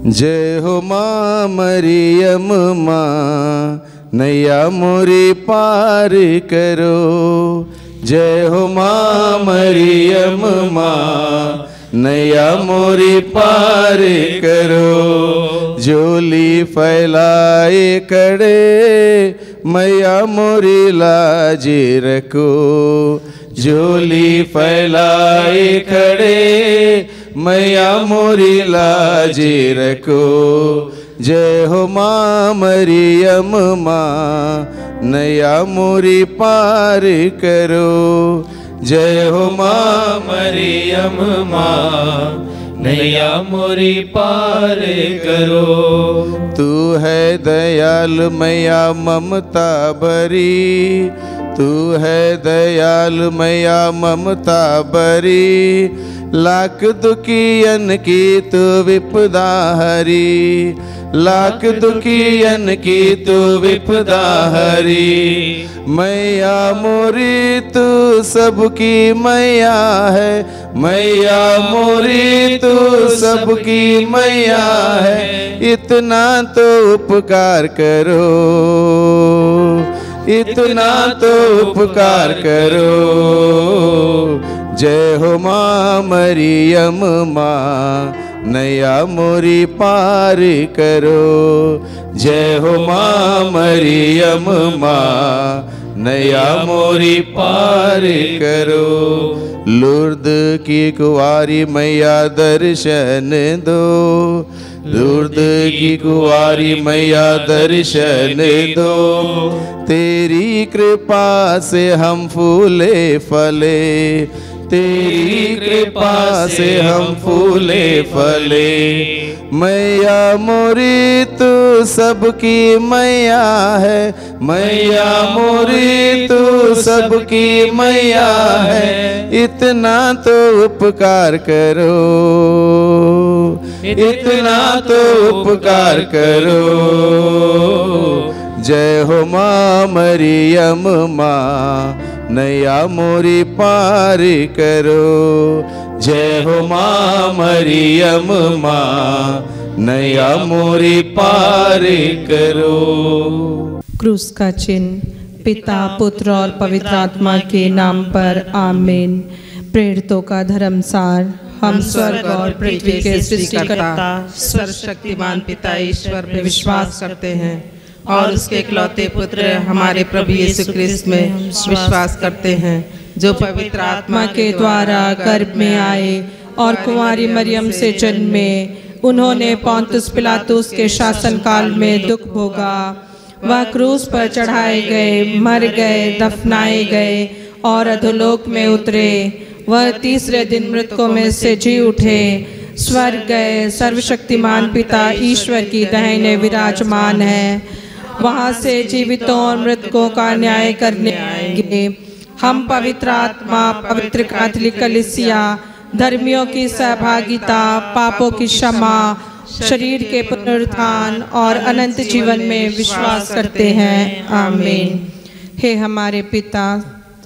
जय हो माँ मरियम माँ, नैया मोरी पार करो। जय हो माँ मरियम माँ, नैया मोरी पार करो। झोली फैलाए खड़े, मैया मोरी लाज रखो। झोली फैलाए खड़े, मैया मोरी लाज रखो। जय हो माँ मरियम माँ, नैया मोरी पार करो। जय हो माँ मरियम माँ, नैया मोरी पार करो। तू है दयालु मैया ममता भरी, तू है दयालु मैया ममता भरी। लाख दुखियन की तू विपदा हरी, लाख दुखियन की तू विपदा हरी। मैया मोरी तू सबकी मैया है, मैया मोरी तू सबकी मैया है। इतना तो उपकार करो, इतना तो उपकार करो। जय हो माँ मरियम माँ, नैया मोरी पार करो। जय हो माँ मरियम माँ, नैया मोरी पार करो। लुर्द की कुंवारी मैया दर्शन दो, लुर्द की कुंवारी मैया दर्शन दो। तेरी कृपा से हम फूले फले, तेरी कृपा से हम फूले फले। मैया मोरी तू सबकी मैया है, मैया मोरी तू सबकी मैया है। इतना तो उपकार करो, इतना तो उपकार करो। जय हो माँ मरियम माँ, नैया मोरी पार करो। जय हो माँ मरियम माँ, नैया मोरी पार करो। क्रूस का चिन्ह पिता पुत्र और पवित्र आत्मा के नाम पर आमीन। प्रेरितों का धर्मसार। हम स्वर्ग और पृथ्वी के सृष्टिकर्ता सर्वशक्तिमान पिता ईश्वर पर विश्वास करते हैं और उसके इकलौते पुत्र हमारे प्रभु यीशु क्रिस्त में विश्वास करते हैं, जो पवित्र आत्मा के द्वारा गर्भ में आए और कुंवारी मरियम से जन्मे। उन्होंने पोंतुस पिलातुस के शासन काल में दुख भोगा, वह क्रूस पर चढ़ाए गए, मर गए, दफनाए गए और अधोलोक में उतरे। वह तीसरे दिन मृतकों में से जी उठे, स्वर्ग गए, सर्वशक्तिमान पिता ईश्वर की दाहिने विराजमान है। वहाँ से जीवितों और मृतकों का न्याय करने आएंगे। हम पवित्र आत्मा, पवित्र कैथोलिक कलीसिया, धर्मियों की सहभागिता, पापों की क्षमा, शरीर के पुनरुत्थान और अनंत जीवन में विश्वास करते हैं। आमीन। हे हमारे पिता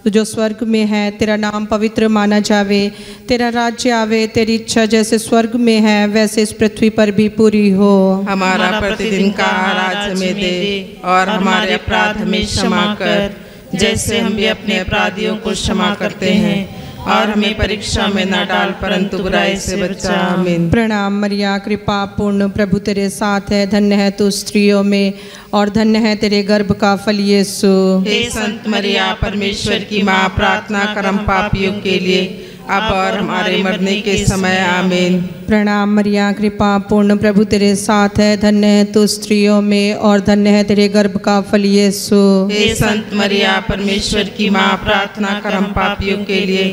जो स्वर्ग में है, तेरा नाम पवित्र माना जावे, तेरा राज्य आवे, तेरी इच्छा जैसे स्वर्ग में है वैसे इस पृथ्वी पर भी पूरी हो। हमारा प्रतिदिन का आहार आज हमें दे और हमारे अपराध हमें क्षमा कर, जैसे हम भी अपने अपराधियों को क्षमा करते हैं। और हमें परीक्षा में न डाल, परंतु बुराई से बचा। आमीन। प्रणाम मरिया, कृपा पूर्ण प्रभु तेरे साथ है, धन्य है तू स्त्रियों में और धन्य है तेरे गर्भ का फल यीशु। हे संत मरिया, परमेश्वर की माँ, प्रार्थना कर हम पापियों के लिए, अब और हमारे मरने के समय। आमीन। प्रणाम मरिया, कृपा पूर्ण प्रभु तेरे साथ है, धन्य है तू स्त्रियों में और धन्य है तेरे गर्भ का फल यीशु। हे संत मरिया, परमेश्वर की माँ, प्रार्थना कर हम पापियों के लिए,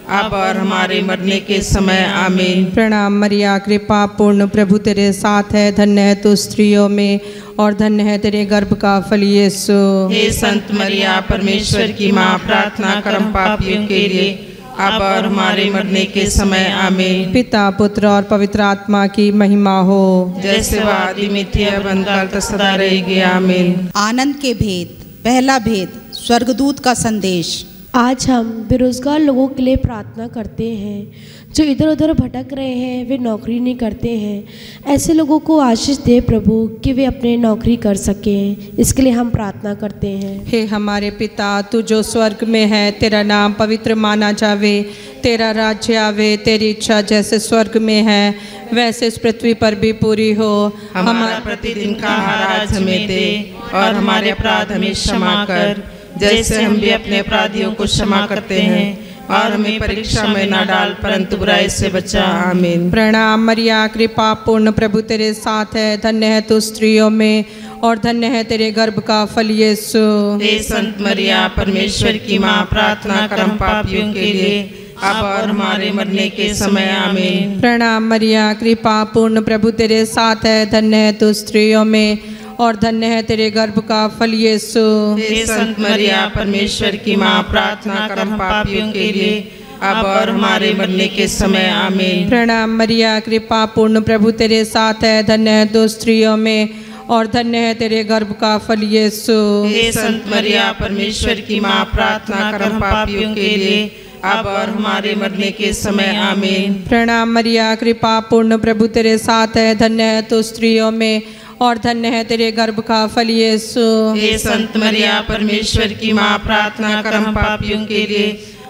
अब और हमारे मरने के समय। आमीन। प्रणाम मरिया, कृपा पूर्ण प्रभु तेरे साथ है, धन्य है तू स्त्रियों में और धन्य है तेरे गर्भ का फल यीशु। हे संत मरिया, परमेश्वर की माँ, प्रार्थना कर हम पापियों के लिए, अब और हमारे मरने के समय। आमीन। पिता पुत्र और पवित्र आत्मा की महिमा हो, जैसे वह आदि में थी, अब अंतकाल तक सदा रहेगी। आमीन। आनंद के भेद। पहला भेद, स्वर्गदूत का संदेश। आज हम बेरोज़गार लोगों के लिए प्रार्थना करते हैं जो इधर उधर भटक रहे हैं, वे नौकरी नहीं करते हैं। ऐसे लोगों को आशीष दे प्रभु कि वे अपने नौकरी कर सकें, इसके लिए हम प्रार्थना करते हैं। हे हमारे पिता, तू जो स्वर्ग में है, तेरा नाम पवित्र माना जावे, तेरा राज्य आवे, तेरी इच्छा जैसे स्वर्ग में है वैसे इस पृथ्वी पर भी पूरी हो। हमारा प्रतिदिन का आहार आज हमें दे, और हमारे अपराध हमें क्षमा कर जैसे हम भी अपने अपराधियों को क्षमा करते हैं, और हमें परीक्षा में न डाल परंतु बुराई से बचा। आमीन। प्रणाम मरिया, कृपा पूर्ण, प्रभु तेरे साथ है, धन्य है तू स्त्रियों में और धन्य है तेरे गर्भ का फल यीशु। हे संत मरिया, परमेश्वर की माँ, प्रार्थना कर हम पापियों के लिए अब और हमारे मरने के समय। आमीन। प्रणाम मरिया, कृपा पूर्ण, प्रभु तेरे साथ है, धन्य है तू स्त्रियों में और धन्य है तेरे गर्भ का फल यीशु। हे संत मरिया, परमेश्वर की माँ, प्रार्थना कर हम पापियों के लिए अब और हमारे मरने के समय। आमीन। प्रणाम मरिया, कृपा पूर्ण, प्रभु तेरे साथ है, धन्य है तू स्त्रियों में और धन्य है तेरे गर्भ का फल यीशु। हे संत मरिया, परमेश्वर की माँ, प्रार्थना कर हम पापियों के लिए अब और हमारे मरने के समय। आमीन। प्रणाम मरिया, कृपा पूर्ण, प्रभु तेरे साथ है, धन्य है तू स्त्रियों में और धन्य है तेरे गर्भ का फल यीशु। हे संत मरिया, परमेश्वर की माँ, प्रार्थना कर हम पापियों के लिए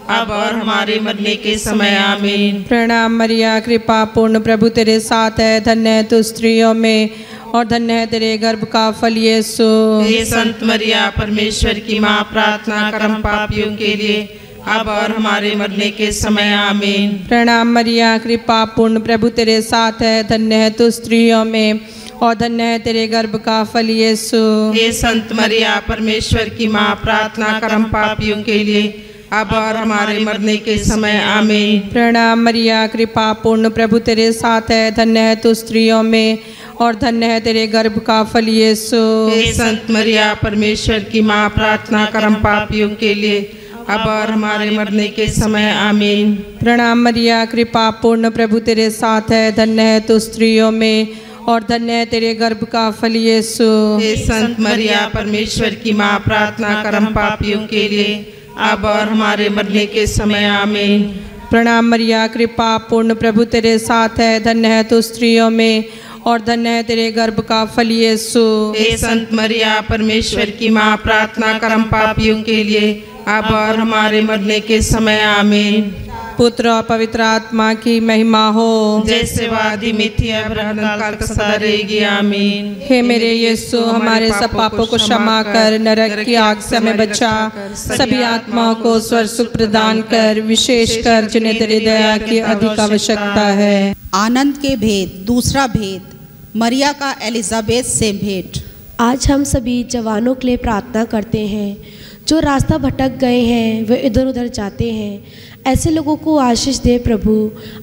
अब और हमारे मरने के समय। आमीन। प्रणाम मरिया, कृपा पूर्ण, प्रभु तेरे साथ है, धन्य है तू स्त्रियों में और धन्य है तेरे गर्भ का फल यीशु। हे संत मरिया, परमेश्वर की माँ, प्रार्थना कर हम पापियों के लिए अब और हमारे मरने के समय। आमीन। प्रणाम मरिया, कृपा पूर्ण, प्रभु तेरे साथ है, धन्य है तू स्त्रियों में और धन्य है तेरे गर्भ का फल यीशु। हे संत मरिया, परमेश्वर की माँ, प्रार्थना कर हम पापियों के लिए अब और हमारे मरने के समय। आमीन। प्रणाम मरिया, कृपा पूर्ण, प्रभु तेरे साथ है, धन्य है तू स्त्रियों में और धन्य है तेरे गर्भ का फल यीशु। हे संत मरिया, परमेश्वर की माँ, प्रार्थना कर हम पापियों के लिए अब और हमारे मरने के समय। आमीन। प्रणाम मरिया, कृपा पूर्ण, प्रभु तेरे साथ है, धन्य है तू स्त्रियों में और धन्य है तेरे गर्भ का फल यीशु। हे संत मरिया, परमेश्वर की माँ, प्रार्थना कर हम पापियों के लिए अब और हमारे मरने के समय। आमीन। प्रणाम मरिया, कृपा पूर्ण, प्रभु तेरे साथ है, धन्य है तू स्त्रियों में और धन्य है तेरे गर्भ का फल यीशु। हे संत मरिया, परमेश्वर की माँ, प्रार्थना कर हम पापियों के लिए अब और हमारे मरने के समय। आमीन। पुत्र और पवित्र आत्मा की महिमा हो, जैसे वादी मिथि अब काल का सदा रहेगी। आमीन। हे मेरे यीशु, हमारे सब पापों को क्षमा कर, नरक की आग से हमें बचा, सभी आत्माओं को स्वर्ग सुख प्रदान कर, विशेष कर जिन्हें तेरी दया की अधिक आवश्यकता है। आनंद के भेद, दूसरा भेद, मरिया का एलिजाबेथ से भेंट। आज हम सभी जवानों के लिए प्रार्थना करते हैं जो रास्ता भटक गए हैं, वे इधर उधर जाते हैं। ऐसे लोगों को आशीष दे प्रभु,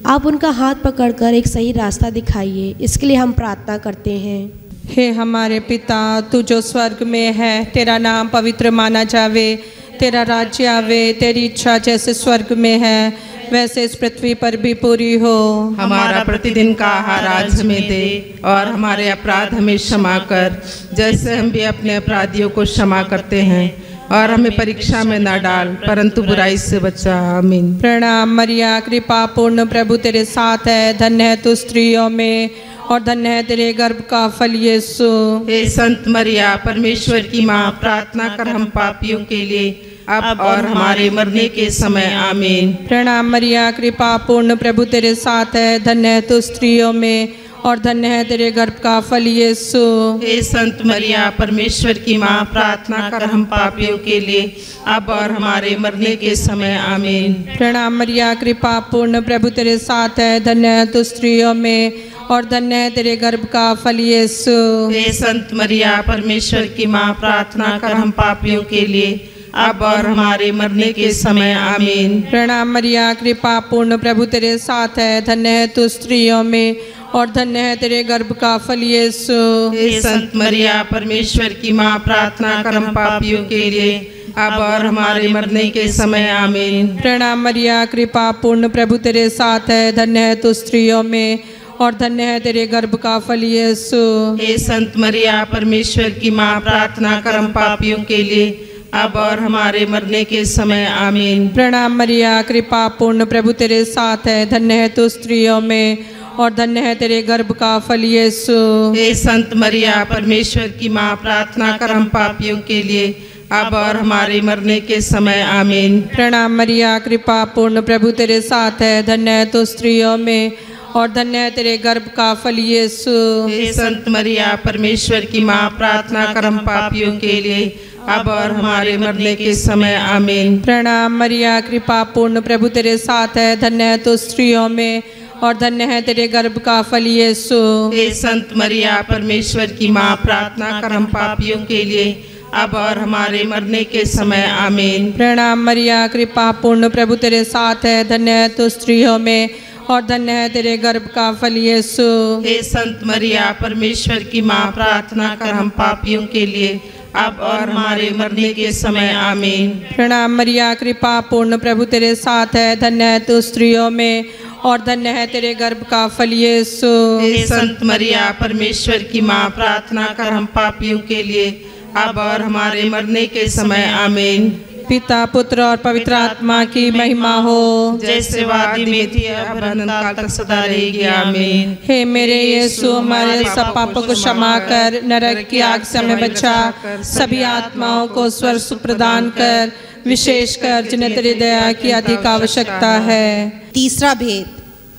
आप उनका हाथ पकड़कर एक सही रास्ता दिखाइए, इसके लिए हम प्रार्थना करते हैं। हे हमारे पिता, तू जो स्वर्ग में है, तेरा नाम पवित्र माना जावे, तेरा राज्य आवे, तेरी इच्छा जैसे स्वर्ग में है वैसे इस पृथ्वी पर भी पूरी हो। हमारा प्रतिदिन का आहार आज हमें दे, और हमारे अपराध हमें क्षमा कर जैसे हम भी अपने अपराधियों को क्षमा करते हैं, और हमें परीक्षा में न डाल परंतु बुराई से बचा। आमीन। प्रणाम मरिया, कृपा पूर्ण, प्रभु तेरे साथ है, धन्य है तू स्त्रियों में और धन्य है तेरे गर्भ का फल यीशु। हे संत मरिया, परमेश्वर की माँ, प्रार्थना कर हम पापियों के लिए अब और हमारे मरने के समय। आमीन। प्रणाम मरिया, कृपा पूर्ण, प्रभु तेरे साथ है, धन्य है तू स्त्रियों में और धन्य है तेरे गर्भ का फल यीशु। हे संत मरिया, परमेश्वर की माँ, प्रार्थना कर हम पापियों के लिए अब और हमारे मरने के समय। आमीन। प्रणाम मरिया, कृपा पूर्ण, प्रभु तेरे साथ है, धन्य है तू स्त्रियों में और धन्य है तेरे गर्भ का फल यीशु। हे संत मरिया, परमेश्वर की माँ, प्रार्थना कर हम पापियों के लिए अब और हमारे मरने के समय। आमीन। प्रणाम मरिया, कृपा पूर्ण, प्रभु तेरे साथ है, धन्य है तू स्त्रियों में और धन्य है तेरे गर्भ का फल यीशु। हे संत मरिया, परमेश्वर की माँ, प्रार्थना कर हम पापियों के लिए अब और हमारे मरने के समय। आमीन। प्रणाम मरिया, कृपा पूर्ण, प्रभु तेरे साथ है, धन्य है तू स्त्रियों में और धन्य है तेरे गर्भ का फल यीशु। हे संत मरिया, परमेश्वर की माँ, प्रार्थना कर हम पापियों के लिए अब और हमारे मरने के समय आमीन। प्रणाम मरिया, कृपा पूर्ण, प्रभु तेरे साथ है, धन्य है तू स्त्रियों में और धन्य है तेरे गर्भ का फल यीशु। हे संत मरिया, परमेश्वर की माँ, प्रार्थना कर हम पापियों के लिए, अब और हमारे मरने के समय आमीन। प्रणाम मरिया, कृपा पूर्ण, प्रभु तेरे साथ है, धन्य है तू स्त्रियों में और धन्य है तेरे गर्भ का फल यीशु। हे संत मरिया, परमेश्वर की माँ, प्रार्थना कर हम पापियों के लिए, अब और हमारे मरने के समय आमीन। प्रणाम मरिया, कृपा पूर्ण, प्रभु तेरे साथ है, धन्य है तू स्त्रियों में और धन्य है तेरे गर्भ का फल यीशु। हे संत मरिया, परमेश्वर की माँ, प्रार्थना कर हम पापियों के लिए, अब और हमारे मरने के समय आमीन। प्रणाम मरिया, कृपा पूर्ण, प्रभु तेरे साथ है, धन्य है तू स्त्रियों में और धन्य है तेरे गर्भ का फल यीशु। हे संत मरिया, परमेश्वर की माँ, प्रार्थना कर हम पापियों के लिए, अब और हमारे मरने के समय आमीन। प्रणाम मरिया, कृपा पूर्ण, प्रभु तेरे साथ है, धन्य है तू स्त्रियों में और धन्य है तेरे गर्भ का फल यीशु। हे संत मरिया, परमेश्वर की माँ, प्रार्थना कर हम पापियों के लिए, अब और हमारे मरने के समय आमीन। पिता, पुत्र और पवित्र आत्मा की महिमा हो, जैसे वादी में थी, अब अनंत काल तक सदा रहेगी आमीन। हे मेरे यीशु, हमारे सब पापों को क्षमा कर, नरक की आग से हमें बचा, सभी आत्माओं को स्वर्ग सुख प्रदान कर, विशेषकर जिन्हें तेरी दया की अधिक आवश्यकता है। तीसरा भेद,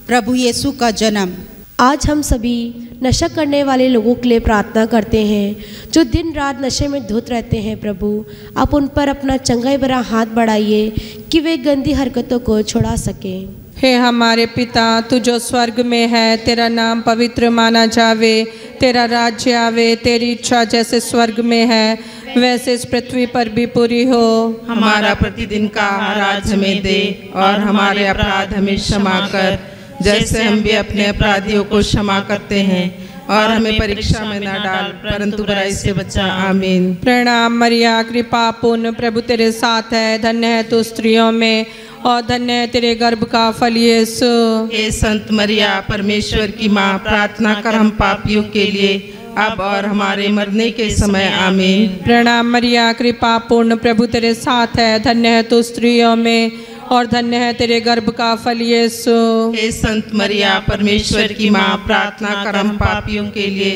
प्रभु यीशु का जन्म। आज हम सभी नशा करने वाले लोगों के लिए प्रार्थना करते हैं, जो दिन रात नशे में धुत रहते हैं। प्रभु, आप उन पर अपना चंगाई भरा हाथ बढ़ाइए कि वे गंदी हरकतों को छुड़ा सकें। हे हमारे पिता, तू जो स्वर्ग में है, तेरा नाम पवित्र माना जावे, तेरा राज्य आवे, तेरी इच्छा जैसे स्वर्ग में है वैसे इस पृथ्वी पर भी पूरी हो। हमारा प्रतिदिन का आहार आज हमें दे और हमारे अपराध हमें क्षमा कर, जैसे हम भी अपने अपराधियों को क्षमा करते हैं, और हमें परीक्षा में न डाल, परंतु बुराई से बचा। आमीन। प्रणाम मरिया, कृपा पूर्ण, प्रभु तेरे साथ है, धन्य है तू स्त्रियों में और धन्य है तेरे गर्भ का फल यीशु। हे संत मरिया, परमेश्वर की माँ, प्रार्थना कर हम पापियों के लिए, अब और हमारे मरने के समय आमीन। प्रणाम मरिया, कृपा पूर्ण, प्रभु तेरे साथ है, धन्य है तू स्त्रियों में और धन्य है तेरे गर्भ का फल यीशु। हे संत मरिया, परमेश्वर की माँ, प्रार्थना कर हम पापियों के लिए,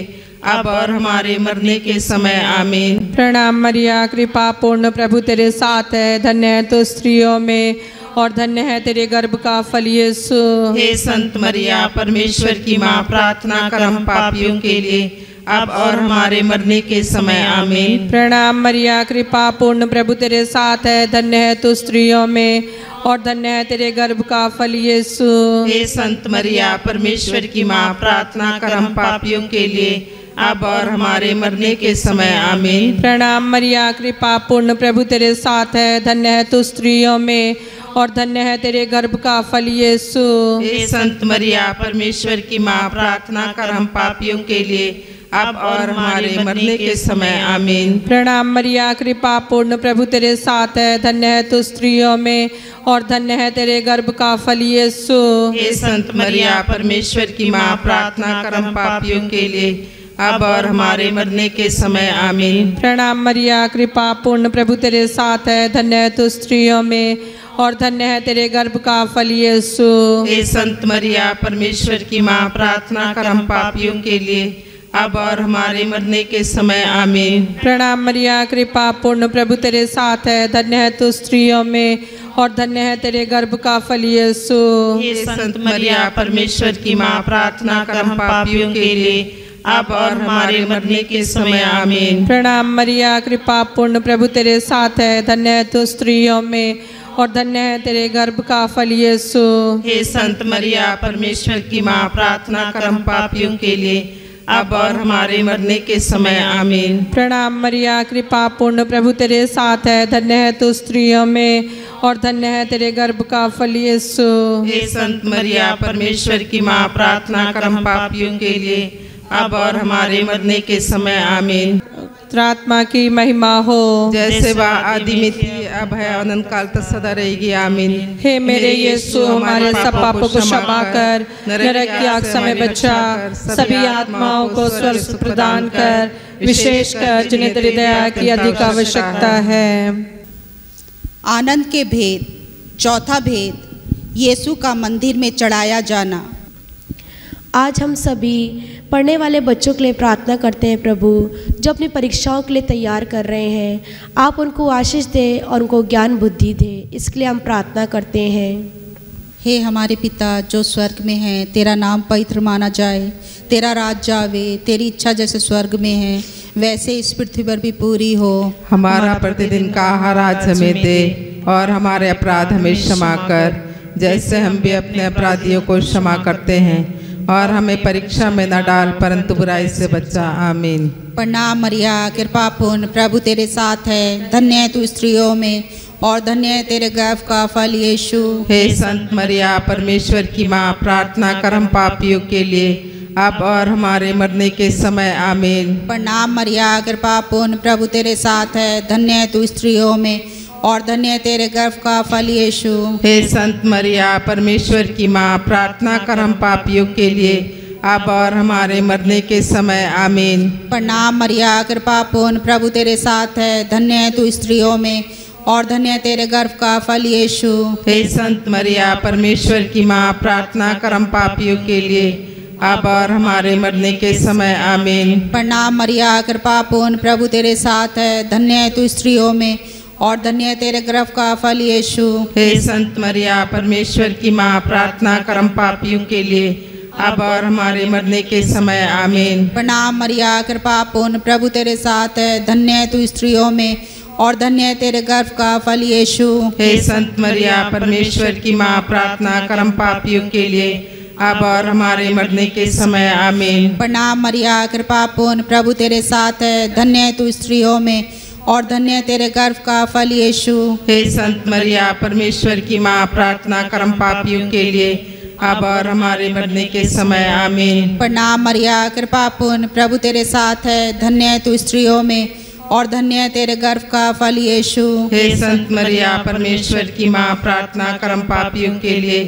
अब और हमारे मरने के समय आमीन। प्रणाम मरिया, कृपा पूर्ण, प्रभु तेरे साथ है, धन्य है तू स्त्रियों में और धन्य है तेरे गर्भ का फल यीशु। हे संत मरिया, परमेश्वर की माँ, प्रार्थना कर हम पापियों के लिए, अब और हमारे मरने के समय आमीन। प्रणाम मरिया, कृपा पूर्ण, प्रभु तेरे साथ है, धन्य है तू स्त्रियों में और धन्य है तेरे गर्भ का फल यीशु। हे संत मरिया, परमेश्वर की माँ, प्रार्थना कर हम पापियों के लिए, अब और हमारे मरने के समय आमीन। प्रणाम मरिया, कृपा पूर्ण, प्रभु तेरे साथ है, धन्य है तू स्त्रियों में और धन्य है तेरे गर्भ का फल यीशु। हे संत मरिया, परमेश्वर की माँ, प्रार्थना कर हम पापियों के लिए, अब और हमारे मरने के समय आमीन। प्रणाम मरिया, कृपा पूर्ण, प्रभु तेरे साथ है, धन्य है तू स्त्रियों में और धन्य है तेरे गर्भ का फल यीशु। हे संत मरिया, परमेश्वर की माँ, प्रार्थना कर हम पापियों के लिए, अब और हमारे मरने के समय आमीन। प्रणाम मरिया, कृपा पूर्ण, प्रभु तेरे साथ है, धन्य है तू स्त्रियों में और धन्य है तेरे गर्भ का फल यीशु। हे संत मरिया, परमेश्वर की माँ, प्रार्थना कर हम पापियों के लिए, अब और हमारे मरने के समय आमीन। प्रणाम मरिया, कृपा पूर्ण, प्रभु तेरे साथ है, धन्य है तू स्त्रियों में और धन्य है तेरे गर्भ का फल यीशु। हे संत मरिया, परमेश्वर की माँ, प्रार्थना कर हम पापियों के लिए, अब और हमारे मरने के समय आमीन। प्रणाम मरिया, कृपा पूर्ण, प्रभु तेरे साथ है, धन्य है तू स्त्रियों में और धन्य है तेरे गर्भ का फल यीशु। हे संत मरिया, परमेश्वर की माँ, प्रार्थना कर हम पापियों के लिए, अब और हमारे मरने के समय आमीन। प्रणाम मरिया, कृपा पूर्ण, प्रभु तेरे साथ है, धन्य है तू स्त्रियों में और धन्य है तेरे गर्भ का फल यीशु। हे संत मरिया, परमेश्वर की माँ, प्रार्थना कर हम पापियों के लिए, अब और हमारे मरने के समय आमीन। पवित्र आत्मा की महिमा हो, जैसे वह आदि में थी, अब है, अनंत काल तक सदा रहेगी। आमीन। हे मेरे यीशु, हमारे सब पापों को क्षमा कर, नरक की आग से हमें बचा, सभी आत्माओं को स्वर्ग प्रदान कर, विशेषकर जिन्हें तेरी दया की अधिक आवश्यकता है। आनंद के भेद। चौथा भेद, यीशु का मंदिर में चढ़ाया जाना। आज हम सभी पढ़ने वाले बच्चों के लिए प्रार्थना करते हैं प्रभु, जो अपनी परीक्षाओं के लिए तैयार कर रहे हैं। आप उनको आशीष दें और उनको ज्ञान बुद्धि दें, इसके लिए हम प्रार्थना करते हैं। हे हमारे पिता जो स्वर्ग में है, तेरा नाम पवित्र माना जाए, तेरा राज आवे, तेरी इच्छा जैसे स्वर्ग में है वैसे इस पृथ्वी पर भी पूरी हो। हमारा प्रतिदिन का आहार आज हमें दे, और हमारे अपराध हमें क्षमा कर, जैसे हम भी अपने अपराधियों को क्षमा करते हैं, और हमें परीक्षा में न डाल, परंतु बुराई से बचा। आमीन। प्रणाम मरिया, कृपा पूर्ण, प्रभु तेरे साथ है, धन्य है तू स्त्रियों में और धन्य है तेरे गर्भ का फल यीशु। हे संत मरिया, परमेश्वर की माँ, प्रार्थना कर हम पापियों के लिए, अब और हमारे मरने के समय। आमीन। प्रणाम मरिया, कृपा पूर्ण, प्रभु तेरे साथ है, धन्य है तू स्त्रियों में और धन्य है तेरे गर्भ का फल यीशु। हे संत मरिया, परमेश्वर की माँ, प्रार्थना कर हम पापियों के लिए, अब और हमारे मरने के समय। आमीन। प्रणाम मरिया, कृपा पूर्ण, प्रभु तेरे साथ है, धन्य है तू स्त्रियों में और धन्य है तेरे गर्भ का फल यीशु। हे संत मरिया, परमेश्वर की माँ, प्रार्थना कर हम पापियों के लिए, अब और हमारे मरने के समय। आमीन। प्रणाम मरिया, कृपा पूर्ण, प्रभु तेरे साथ है, धन्य है तू स्त्रियों में और धन्य है तेरे गर्भ का फल यीशु। हे संत मरिया, परमेश्वर की माँ, प्रार्थना कर हम पापियों के लिए, अब और हमारे मरने के समय। आमीन। प्रणाम मरिया, कृपा पूर्ण, प्रभु तेरे साथ है, धन्य है तू स्त्रियों में और धन्य है तेरे गर्भ का फल यीशु। हे संत मरिया, परमेश्वर की माँ, प्रार्थना कर हम पापियों के लिए, अब और हमारे मरने के समय। आमीन। प्रणाम मरिया, कृपा पूर्ण, प्रभु तेरे साथ है, धन्य है तू स्त्रियों में और धन्य है तेरे गर्भ का फल यीशु। हे संत मरिया, परमेश्वर की माँ, प्रार्थना कर हम पापियों के लिए, अब और हमारे मरने के समय। आमीन। प्रणाम मरिया, कृपा पूर्ण, प्रभु तेरे साथ है, धन्य है तू स्त्रियों में और धन्य है तेरे गर्भ का फल यीशु। हे संत मरिया, परमेश्वर की माँ, प्रार्थना कर हम पापियों के लिए,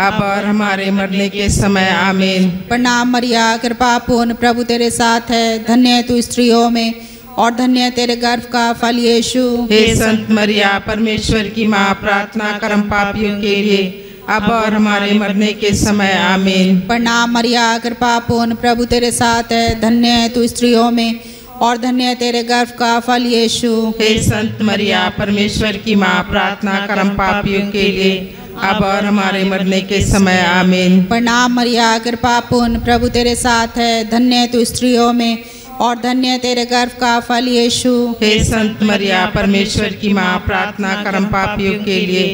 अब और हमारे मरने के समय। आमीन। प्रणाम मरिया, कृपा पूर्ण, प्रभु तेरे साथ है, धन्य है तू स्त्रियों में और धन्य है तेरे गर्भ का फल यीशु। हे संत मरिया, परमेश्वर की माँ, प्रार्थना कर हम पापियों के लिए, अब और हमारे मरने के समय। आमीन। प्रणाम मरिया, कृपा पूर्ण, प्रभु तेरे साथ है, धन्य है तू स्त्रियों में और धन्य है तेरे गर्भ का फल यीशु। हे संत मरिया, परमेश्वर की माँ, प्रार्थना कर हम पापियों के लिए, अब और हमारे मरने के समय। आमीन। प्रणाम मरिया, कृपा पूर्ण, प्रभु तेरे साथ है, धन्य है तू स्त्रियों में और धन्य है तेरे गर्भ का फल यीशु। हे संत मरिया, परमेश्वर की माँ, प्रार्थना कर हम पापियों के लिए,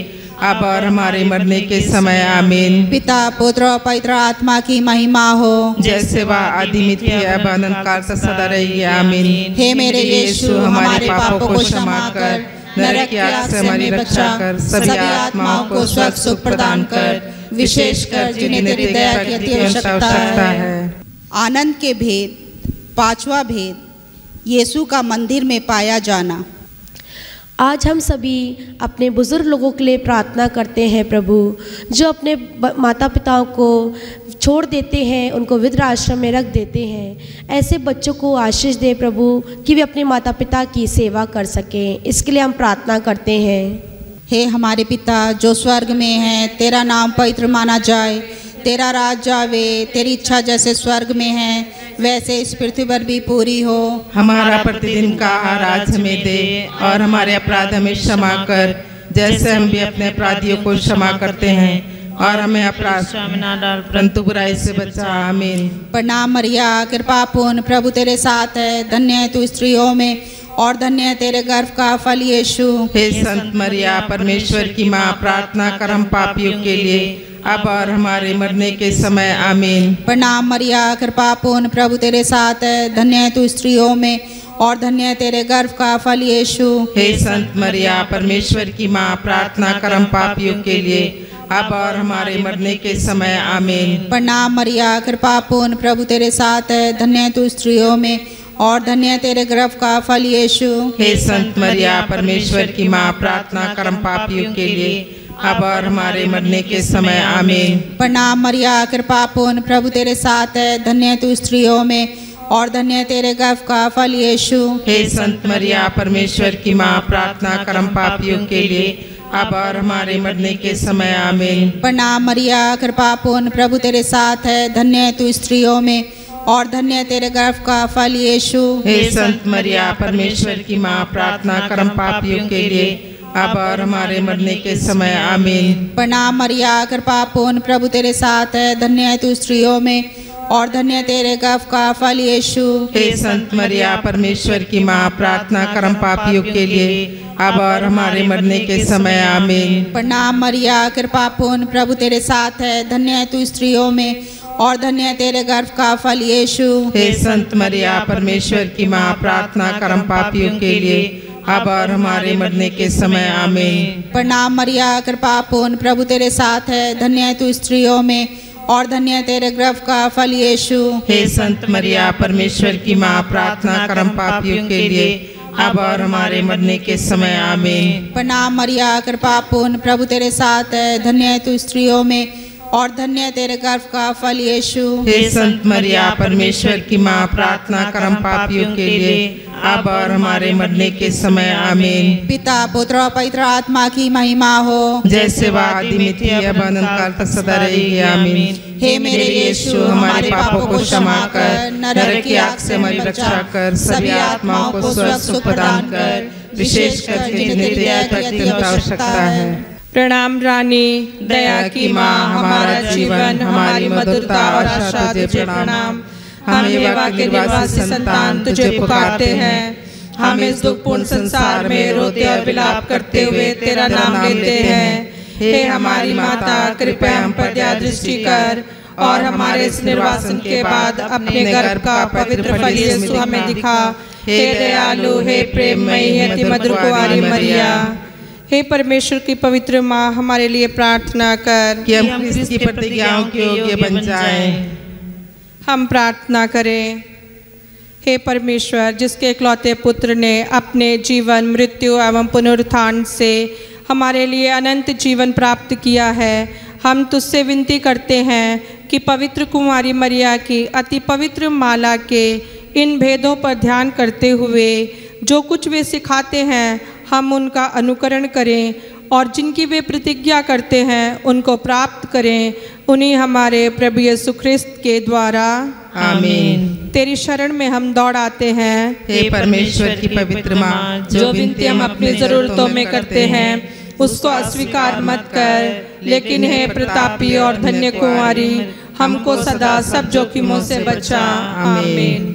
अब और हमारे मरने के समय। आमीन। पिता पुत्र और पवित्र आत्मा की महिमा हो, जैसे वह आदि में थी, अब अनंत काल तक सदा रहेगी। आमीन। हे मेरे यीशु, हमारे पापों को क्षमा कर, नरक की आग से हमें बचा कर, सभी आत्माओं को स्वर्ग सुख प्रदान कर, विशेषकर जिन्हें तेरी दया की अति आवश्यकता है। आनंद के भेद। पांचवा भेद, यीशु का मंदिर में पाया जाना। आज हम सभी अपने बुजुर्ग लोगों के लिए प्रार्थना करते हैं प्रभु, जो अपने माता पिताओं को छोड़ देते हैं, उनको वृद्ध आश्रम में रख देते हैं। ऐसे बच्चों को आशीष दे प्रभु, कि वे अपने माता पिता की सेवा कर सकें, इसके लिए हम प्रार्थना करते हैं। हे हमारे पिता जो स्वर्ग में है, तेरा नाम पवित्र माना जाए, तेरा राज आवे, तेरी इच्छा जैसे स्वर्ग में है वैसे इस पृथ्वी पर भी पूरी हो। हमारा प्रतिदिन का आहार आज हमें दे, और हमारे अपराध हमें क्षमा कर, जैसे हम भी अपने अपराधियों को क्षमा करते हैं, और हमें अपराध में न डाल, परंतु बुराई से बचा। आमीन। प्रणाम मरिया, कृपा पूर्ण, प्रभु तेरे साथ है, धन्य है तू स्त्रियों में और धन्य है तेरे गर्भ का फल यीशु। हे संत मरिया, परमेश्वर की माँ, प्रार्थना कर हम पापियों के लिए, अब और हमारे मरने के समय। आमीन। प्रणाम मरिया, कृपा पूर्ण, प्रभु तेरे साथ है, धन्य है तू स्त्रियों में और धन्य है तेरे गर्भ का फल यीशु। हे संत मरिया, परमेश्वर की माँ, प्रार्थना कर हम पापियों के लिए, अब और हमारे मरने के समय। आमीन। प्रणाम मरिया, कृपा पूर्ण, प्रभु तेरे साथ है, धन्य है तू स्त्रियों में और धन्य तेरे गर्भ का फल यीशु। हे संत मरिया परमेश्वर की माँ, प्रार्थना कर हम पापियों के लिए अब और हमारे मरने के समय आमीन। प्रणाम मरिया, कृपा पूर्ण, प्रभु तेरे साथ है, धन्य तू स्त्रियों में और धन्य तेरे गर्भ का फल यीशु। हे संत मरिया परमेश्वर की माँ, प्रार्थना कर हम पापियों के लिए अब और हमारे मरने के समय आमीन। प्रणाम मरिया, कृपा पूर्ण, प्रभु तेरे साथ है, धन्य तू स्त्रियों में और धन्य तेरे गर्भ का फल यीशु। हे संत मरिया परमेश्वर की माँ, प्रार्थना कर हम पापियों के लिए अब और हमारे मरने के समय आमीन। प्रणाम मरिया, कृपा पूर्ण, प्रभु तेरे साथ है, धन्य तू स्त्रियों में और धन्य तेरे गर्भ का फल यीशु। हे संत मरिया परमेश्वर की माँ, प्रार्थना कर हम पापियों के लिए अब और हमारे मरने के समय आमीन। प्रणाम मरिया, कृपा पूर्ण, प्रभु तेरे साथ है, धन्य तू स्त्रियों में और धन्य तेरे गर्भ का फल यीशु। हे संत मरिया परमेश्वर की माँ, प्रार्थना कर हम पापियों के लिए अब और हमारे मरने के समय आमीन। प्रणाम मरिया, कृपा पूर्ण, प्रभु तेरे साथ है, धन्य तू स्त्रियों में और धन्य तेरे गर्भ का फल यीशु। हे संत मरिया परमेश्वर की माँ, प्रार्थना कर हम पापियों के लिए अब और हमारे मरने के समय आमीन। प्रणाम मरिया, कृपा पूर्ण, प्रभु तेरे साथ है, धन्य तू स्त्रियों में और धन्य तेरे गर्भ का फल यीशु। हे संत मरिया परमेश्वर की माँ, प्रार्थना कर हम पापियों के लिए अब और हमारे मरने के समय आमीन। पिता पुत्र और पवित्र आत्मा की महिमा हो, जैसे वह आदि में थी अब अनंत काल तक सदा रहेगी आमीन। हे मेरे यीशु, हमारे पापों को क्षमा कर, नरक की आग से हमारी रक्षा कर, सभी आत्माओं को स्वर्ग सुख प्रदान कर, विशेषकर जिन्हें दया की अत्यंत आवश्यकता है। प्रणाम रानी, दया की माँ, हमारा जीवन, हमारी मधुरता और आशा तुझे प्रणाम। हम एवा के निर्वासी संतान तुझे पुकारते हैं। हम इस दुखपूर्ण संसार में रोते और विलाप करते हुए तेरा नाम लेते हैं। हे हमारी माता, कृपया हम पर दया दृष्टि कर और हमारे इस निर्वासन के बाद अपने गर्भ का पवित्र फल यीशु हमें दिखा। हे दयालु, हे प्रेममयी, हे अति मधुर कुंवारी मरिया। हे परमेश्वर की पवित्र माँ, हमारे लिए प्रार्थना कर कि हम क्रिस्त की प्रतिज्ञाओं के योग्य बन जाएं। हम प्रार्थना करें। हे परमेश्वर, जिसके इकलौते पुत्र ने अपने जीवन, मृत्यु एवं पुनरुत्थान से हमारे लिए अनंत जीवन प्राप्त किया है, हम तुझसे विनती करते हैं कि पवित्र कुंवारी मरिया की अति पवित्र माला के इन भेदों पर ध्यान करते हुए जो कुछ वे सिखाते हैं, हम उनका अनुकरण करें और जिनकी वे प्रतिज्ञा करते हैं उनको प्राप्त करें। उन्हीं हमारे प्रभु यीशु ख्रिस्त के द्वारा आमीन। तेरी शरण में हम दौड़ आते हैं। हे परमेश्वर की पवित्र माँ, जो विनती हम अपनी जरूरतों में करते हैं उसको अस्वीकार मत कर, लेकिन हे प्रतापी और धन्य कुंवारी, हमको सदा सब जोखिमों से बचा। आमीन।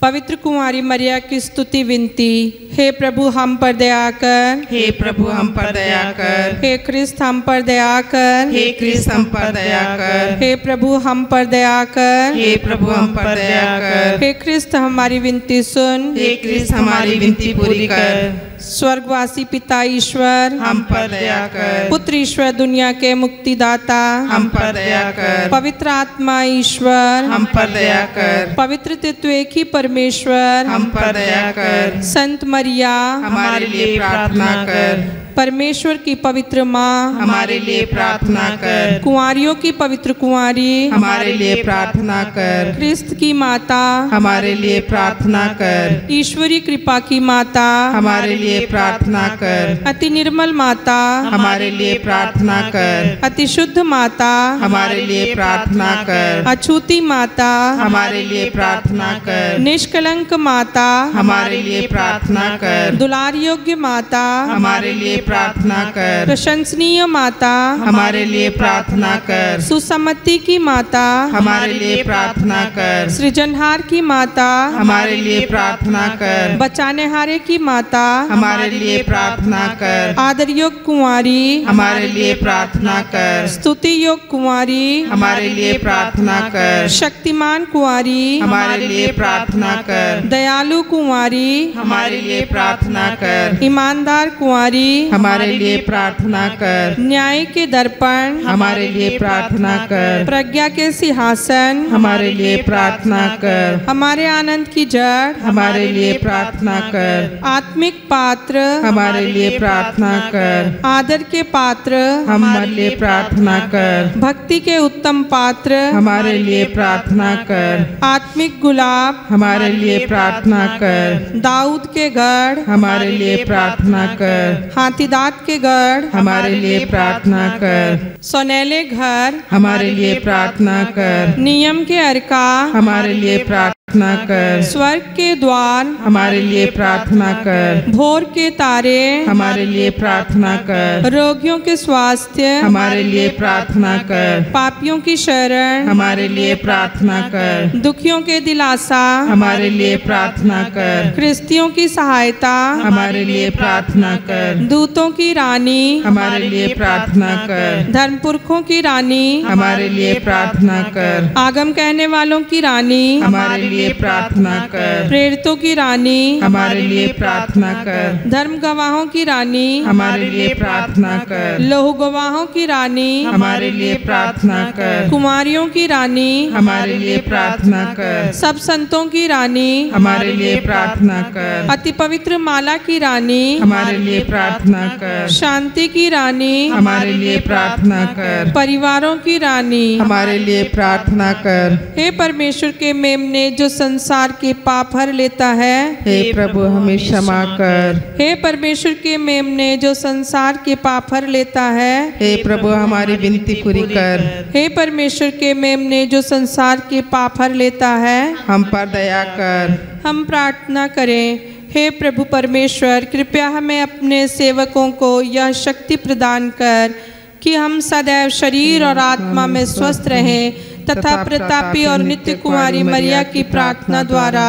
पवित्र कुंवारी मरिया की स्तुति विनती। हे प्रभु हम पर दया कर, हे प्रभु हम पर दया कर, हे ख्रिस्त हम पर दया कर, हे ख्रिस्त हम पर दया कर, हे प्रभु हम पर दया कर, हे प्रभु हम पर दया कर, हे ख्रिस्त हमारी विनती सुन, हे ख्रिस्त हमारी विनती पूरी कर। स्वर्गवासी पिता ईश्वर हम पर दया कर, पुत्र ईश्वर दुनिया के मुक्तिदाता हम पर दया कर, पवित्र आत्मा ईश्वर हम पर दया कर, पवित्र तत्व एक ही परमेश्वर हम पर दया कर, संत मरिया हमारे लिए प्रार्थना कर, परमेश्वर की पवित्र माँ हमारे लिए प्रार्थना कर, कुंवारियों की पवित्र कुंवारी हमारे लिए प्रार्थना कर, ख्रिस्त की माता हमारे लिए प्रार्थना कर, ईश्वरी कृपा की माता हमारे लिए प्रार्थना कर, अति निर्मल माता हमारे लिए प्रार्थना कर, अति शुद्ध माता हमारे लिए प्रार्थना कर, अछूती माता हमारे लिए प्रार्थना कर, निष्कलंक माता हमारे लिए प्रार्थना कर, दुलार योग्य माता हमारे लिए प्रार्थना कर, प्रशंसनीय माता हमारे लिए प्रार्थना कर, सुसम्मति की माता हमारे लिए प्रार्थना कर, सृजनहार की माता हमारे लिए प्रार्थना कर, बचानेहारे की माता हमारे लिए प्रार्थना कर, आदर योग कुंवारी हमारे लिए प्रार्थना कर, स्तुति योग कुंवारी हमारे लिए प्रार्थना कर, शक्तिमान कुंवारी हमारे लिए प्रार्थना कर, दयालु कुंवारी हमारे लिए प्रार्थना कर, ईमानदार कुंवारी हमारे लिए प्रार्थना कर। न्याय के दर्पण हमारे लिए प्रार्थना कर। प्रज्ञा के सिंहासन हमारे लिए प्रार्थना कर। हमारे आनंद की जड़ हमारे लिए प्रार्थना कर। आत्मिक पात्र हमारे लिए प्रार्थना कर। आदर के पात्र हमारे लिए प्रार्थना कर। भक्ति के उत्तम पात्र हमारे लिए प्रार्थना कर। आत्मिक गुलाब हमारे लिए प्रार्थना कर। दाऊद के गढ़ हमारे लिए प्रार्थना कर। हाथीदांत के गढ़ हमारे लिए प्रार्थना कर। सोनेले घर हमारे लिए प्रार्थना कर। नियम के अर्का हमारे लिए प्रार्थना कर। स्वर्ग के द्वार हमारे लिए प्रार्थना कर। भोर के तारे हमारे लिए प्रार्थना कर। रोगियों के स्वास्थ्य हमारे लिए प्रार्थना कर। पापियों की शरण हमारे लिए प्रार्थना कर। दुखियों के दिलासा हमारे लिए प्रार्थना कर। ख्रिस्तियों की सहायता हमारे लिए प्रार्थना कर। दूतों की रानी हमारे लिए प्रार्थना कर। धर्मपुरखों की रानी हमारे लिए प्रार्थना कर। आगम कहने वालों की रानी हमारे लिए प्रार्थना कर। प्रेरितों की रानी हमारे लिए प्रार्थना कर। धर्म गवाहों की रानी हमारे लिए प्रार्थना कर। लहू गवाहों की रानी हमारे लिए प्रार्थना कर। कुमारियों की रानी हमारे लिए प्रार्थना कर। सब संतों की रानी हमारे लिए प्रार्थना कर। अति पवित्र माला की रानी हमारे लिए प्रार्थना कर। शांति की रानी हमारे लिए प्रार्थना कर। परिवारों की रानी हमारे लिए प्रार्थना कर। हे परमेश्वर के मेमने जो संसार के पाप हर लेता है, हे प्रभु हमें क्षमा कर। हे परमेश्वर के मेमने जो संसार के पाप हर लेता है, हे प्रभु हमारी विनती पूरी कर। हे परमेश्वर के मेमने जो संसार के पाप हर लेता है, हम पर दया कर। हम प्रार्थना करें। हे प्रभु परमेश्वर, कृपया हमें अपने सेवकों को यह शक्ति प्रदान कर कि हम सदैव शरीर और आत्मा में स्वस्थ रहें तथा प्रतापी और नित्य कुमारी मरिया की प्रार्थना द्वारा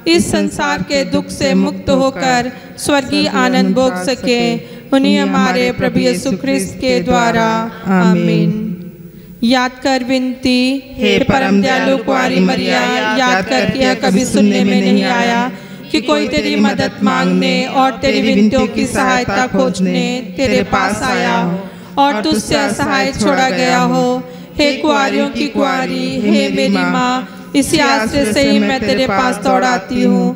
इस संसार के दुख से मुक्त होकर स्वर्गीय आनंद भोग सके। उन्हीं हमारे प्रभु यीशु ख्रिस्त के द्वारा आमीन। याद कर विनती। हे परम दयालु कुमारी मरिया, याद कर कि यह कभी सुनने में नहीं आया कि कोई तेरी मदद मांगने और तेरी विनतियों की सहायता खोजने तेरे पास आया और तुझसे असहाय छोड़ा गया हो। हे कुआरियों की कुआरी, हे मेरी माँ, इसी आश्रय से ही मैं तेरे पास दौड़ाती हूँ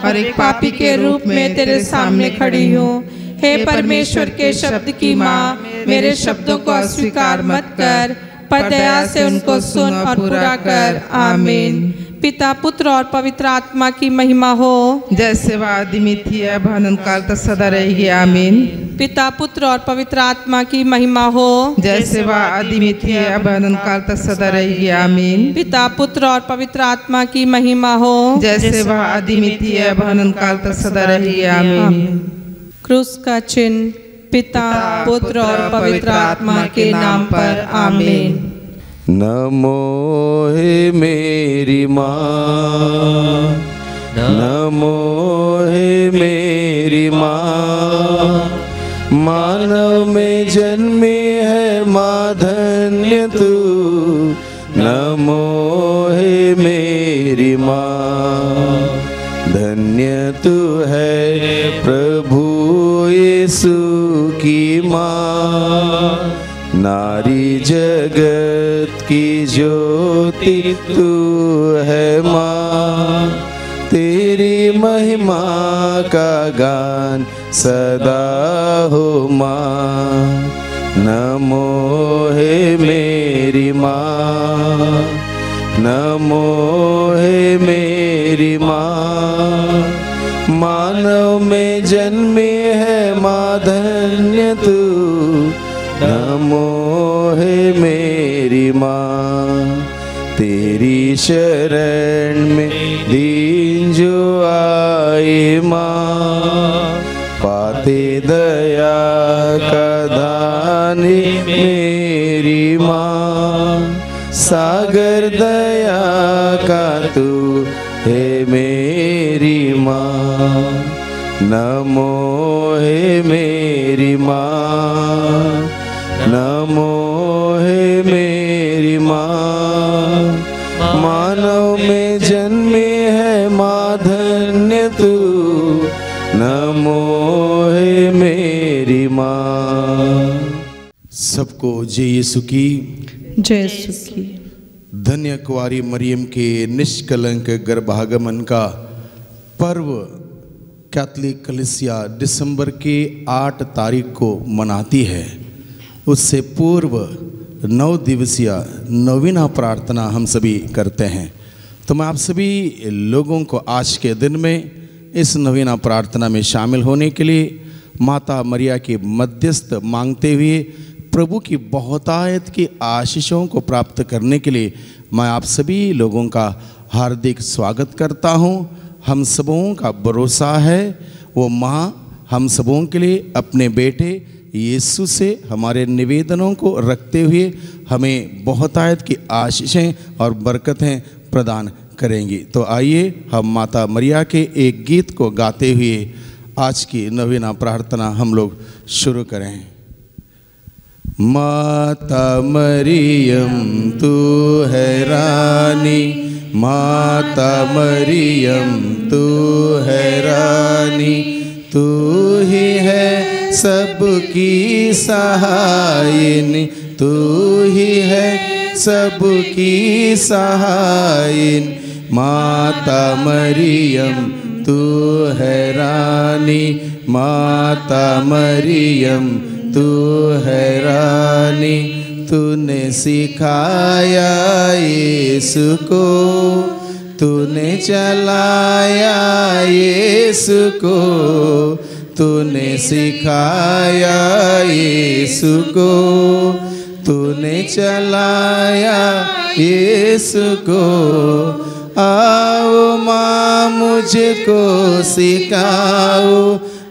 और एक पापी के रूप में तेरे सामने खड़ी हूँ। हे परमेश्वर के शब्द की माँ, मेरे शब्दों को अस्वीकार मत कर, पर दया से उनको सुन और पूरा कर। आमीन। पिता, पुत्र और पवित्र आत्मा की महिमा हो, जैसे वह आदि में थी अब अनंत काल तक सदा रहेगी। आमीन। पिता, पुत्र और पवित्र आत्मा की महिमा हो, जैसे वह आदि में थी अब अनंत काल तक सदा रहेगी। आमीन। पिता, पुत्र और पवित्र आत्मा की महिमा हो, जैसे वह आदि में थी अब अनंत काल तक सदा रहेगी। आमीन। क्रूस का चिन्ह। पिता, पुत्र और पवित्र आत्मा के नाम पर। आमीन। नमो हे मेरी माँ, नमो हे मेरी माँ, मानव में जन्मी है माँ धन्य तू। नमो हे मेरी माँ, धन्य तू है प्रभु यीशु की माँ। नारी जगत की ज्योति तू है माँ, तेरी महिमा का गान सदा हो माँ। नमो हे मेरी माँ, नमो हे मेरी माँ, मानव में जन्मी है माँ धन्य तू। नमो हे मेरी माँ, तेरी शरण में दीन जो आए माँ, पाते दया का दान मेरी माँ। सागर दया का तू है मेरी माँ। नमो हे मेरी माँ, नमो हे मेरी माँ, मानव में जन्मी है माँ धन्य तू। नमो हे मेरी माँ। सबको जय यीशु की। जय यीशु की। धन्य कुंवारी मरियम के निष्कलंक गर्भागमन का पर्व कैथोलिक कलीसिया दिसंबर के 8 तारीख को मनाती है। उससे पूर्व 9 दिवसीय नवीना प्रार्थना हम सभी करते हैं। तो मैं आप सभी लोगों को आज के दिन में इस नवीना प्रार्थना में शामिल होने के लिए माता मरिया की मध्यस्थ मांगते हुए प्रभु की बहुतायत की आशीषों को प्राप्त करने के लिए मैं आप सभी लोगों का हार्दिक स्वागत करता हूं। हम सबों का भरोसा है वो माँ हम सबों के लिए अपने बेटे यीशु से हमारे निवेदनों को रखते हुए हमें बहुतायत की आशीषें और बरकतें प्रदान करेंगी। तो आइए हम माता मरिया के एक गीत को गाते हुए आज की नवीना प्रार्थना हम लोग शुरू करें। माता मरियम तू है रानी, माता मरियम तू है रानी, तू ही है सबकी सहायिनी, तू ही है सबकी सहायिनी। माता मरियम तू है रानी, माता मरियम तू है रानी, तूने सिखाया यीशु को, तूने चलाया यीशु को, तूने सिखाया यीशु को, तूने चलाया यीशु को। आओ माँ मुझको सिखाओ,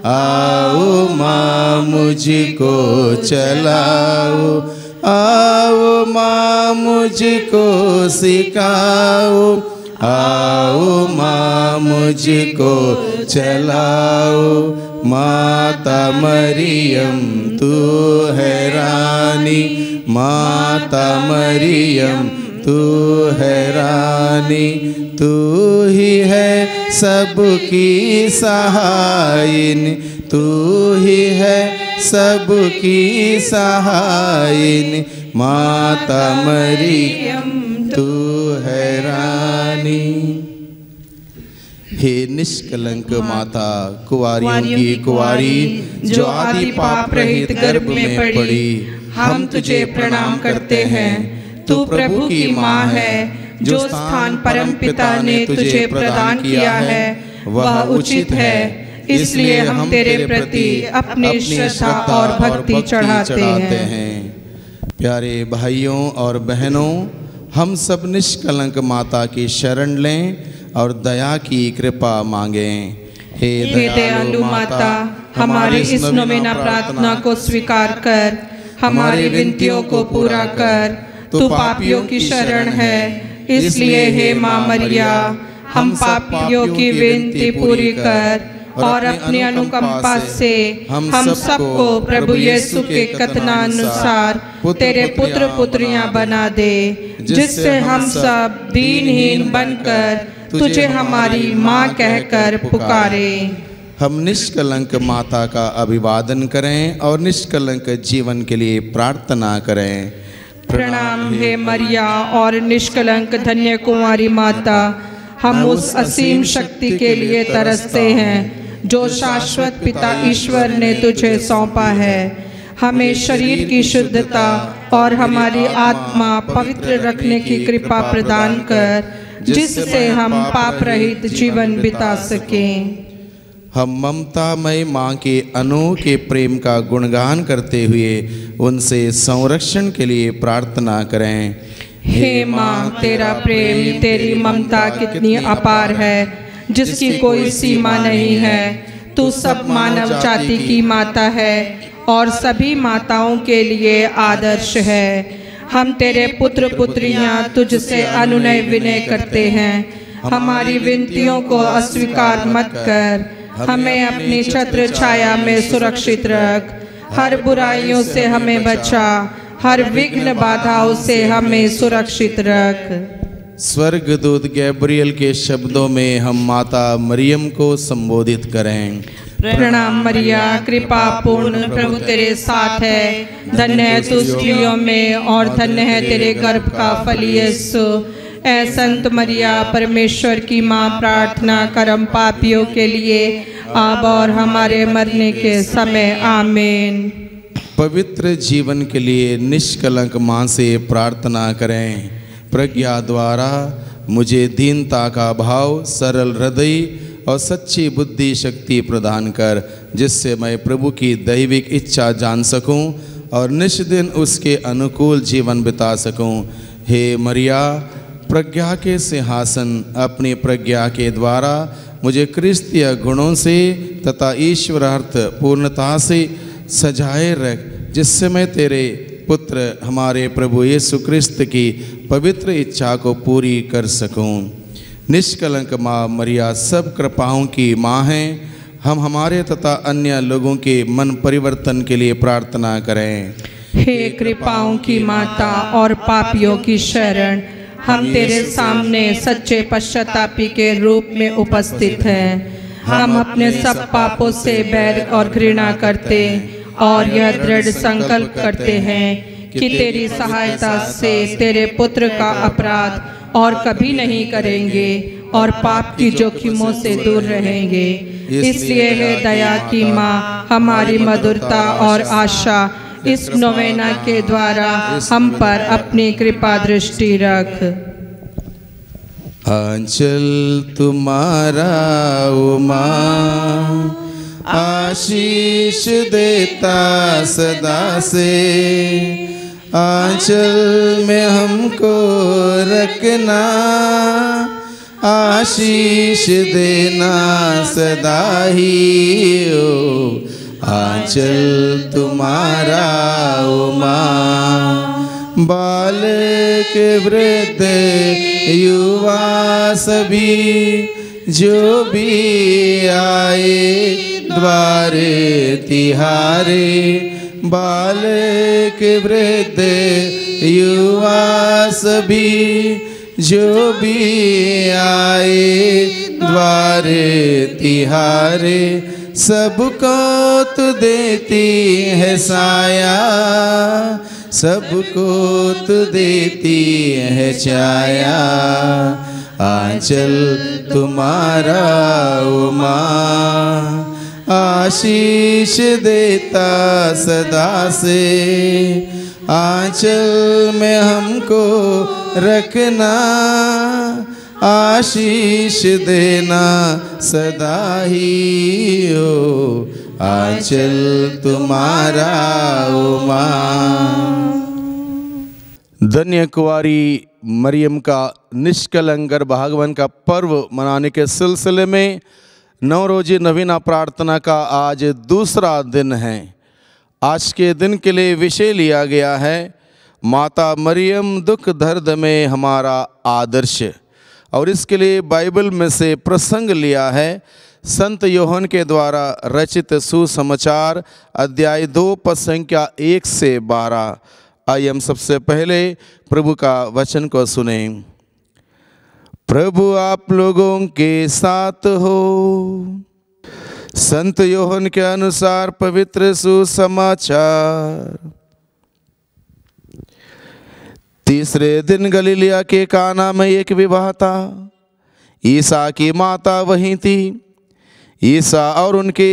आओ माँ मुझको चलाओ, आओ माँ मुझको सिखाओ, आओ माँ मुझको चलाओ। माता मरियम तू है रानी, माता मरियम तू है रानी, तू ही है सबकी सहायिनी, तू ही है सबकी सहायिनी। माता मरियम तू है रानी। हे निष्कलंक माता कुंवारियों की कुंवारी, जो आदि पाप रहित गर्भ में पड़ी, हम तुझे प्रणाम करते हैं। तू प्रभु की माँ है, जो स्थान परम पिता ने तुझे प्रदान किया है वह उचित है, इसलिए हम तेरे प्रति अपनी श्रद्धा और भक्ति चढ़ाते हैं। प्यारे भाइयों और बहनों, हम सब निष्कलंक माता की शरण लें और दया की कृपा मांगें। हे दयालु माता, हमारी इस नवीना प्रार्थना को स्वीकार कर, हमारी विनतियों को पूरा कर। तू पापियों की शरण है, इसलिए हे माँ मरिया, हम पापियों की विनती पूरी कर और अपनी अनुकंपा से हम सबको प्रभु यीशु के कथनानुसार तेरे पुत्र पुत्रियां बना दे, जिससे हम सब दीनहीन बनकर तुझे हमारी माँ कहकर पुकारे। हम निष्कलंक माता का अभिवादन करें और निष्कलंक जीवन के लिए प्रार्थना करें। प्रणाम हे मरिया और निष्कलंक धन्य कुंवारी माता, हम उस असीम शक्ति के लिए तरसते हैं जो शाश्वत पिता ईश्वर ने तुझे सौंपा है। हमें शरीर की शुद्धता और हमारी आत्मा पवित्र रखने की कृपा प्रदान कर, जिससे हम पाप रहित जीवन बिता सकें। हम ममतामय माँ के अनोखे प्रेम का गुणगान करते हुए उनसे संरक्षण के लिए प्रार्थना करें। हे माँ, तेरा प्रेम, तेरी ममता कितनी अपार है, जिसकी कोई सीमा नहीं है। तू सब मानव जाति की माता है और सभी माताओं के लिए आदर्श है। हम तेरे पुत्र पुत्रियां तुझसे अनुनय विनय करते हैं। हमारी विनतियों को अस्वीकार मत कर, हमें अपनी छत्र छाया में सुरक्षित रख। हर बुराइयों से हमें बचा, हर विघ्न बाधाओं से हमें सुरक्षित रख। स्वर्गदूत गैब्रियल के शब्दों में हम माता मरियम को संबोधित करें। प्रणाम मरिया, कृपा पूर्ण, प्रभु तेरे साथ है। धन्य है तू स्त्रियों में और धन्य है तेरे गर्भ का फल यीशु। ऐ संत मरिया, परमेश्वर की माँ, प्रार्थना कर हम पापियों के लिए, अब और हमारे मरने के समय। आमीन। पवित्र जीवन के लिए निष्कलंक माँ से प्रार्थना करें। प्रज्ञा द्वारा मुझे दीनता का भाव, सरल हृदय और सच्ची बुद्धि शक्ति प्रदान कर, जिससे मैं प्रभु की दैविक इच्छा जान सकूं और निष्दिन उसके अनुकूल जीवन बिता सकूं। हे मरिया, प्रज्ञा के सिंहासन अपनी प्रज्ञा के द्वारा मुझे क्रिस्तीय गुणों से तथा ईश्वरार्थ पूर्णता से सजाए रख, जिससे मैं तेरे पुत्र हमारे प्रभु यीशु क्रिस्त की पवित्र इच्छा को पूरी कर सकूं। निष्कलंक माँ मरिया सब कृपाओं की माँ है। हम हमारे तथा अन्य लोगों के मन परिवर्तन के लिए प्रार्थना करें। हे कृपाओं की माता और पापियों की शरण, हम तेरे सामने सच्चे पश्चातापी के रूप में उपस्थित हैं। हम अपने सब पापों से बैर और घृणा करते और यह दृढ़ संकल्प करते हैं कि तेरी सहायता से तेरे पुत्र का अपराध और कभी नहीं करेंगे और पाप की जोखिमों से दूर रहेंगे। इसलिए हे दया की माँ, हमारी मधुरता और आशा इस नोवेना के द्वारा हम पर अपनी कृपा दृष्टि रख। आंचल तुम्हारा ओ माँ, आशीष देता सदा से, आंचल में हमको रखना, आशीष देना सदा ही ओ। आंचल तुम्हारा ओ माँ, बालक वृद्ध युवा सभी जो भी आए द्वार तिहारे, बालक वृद्ध युवा सभी जो भी आए द्वार तिहारे, सबको तो देती है साया, सबको तो देती है छाया, आंचल तुम्हारा ओ माँ, आशीष देता सदा से, आंचल में हमको रखना, आशीष देना सदा ही हो, आंचल तुम्हारा ओ माँ। धन्य कुंवारी मरियम का निष्कलंक गर्भागमन का पर्व मनाने के सिलसिले में नवरोजी नवीना प्रार्थना का आज दूसरा दिन है। आज के दिन के लिए विषय लिया गया है माता मरियम दुख दर्द में हमारा आदर्श, और इसके लिए बाइबल में से प्रसंग लिया है संत यूहन्ना के द्वारा रचित सुसमाचार अध्याय 2 पद संख्या 1 से 12। आइए हम सबसे पहले प्रभु का वचन को सुने। प्रभु आप लोगों के साथ हो। संत यूहन्ना के अनुसार पवित्र सुसमाचार। तीसरे दिन गलीलिया के काना में एक विवाह था। ईसा की माता वहीं थी। ईसा और उनके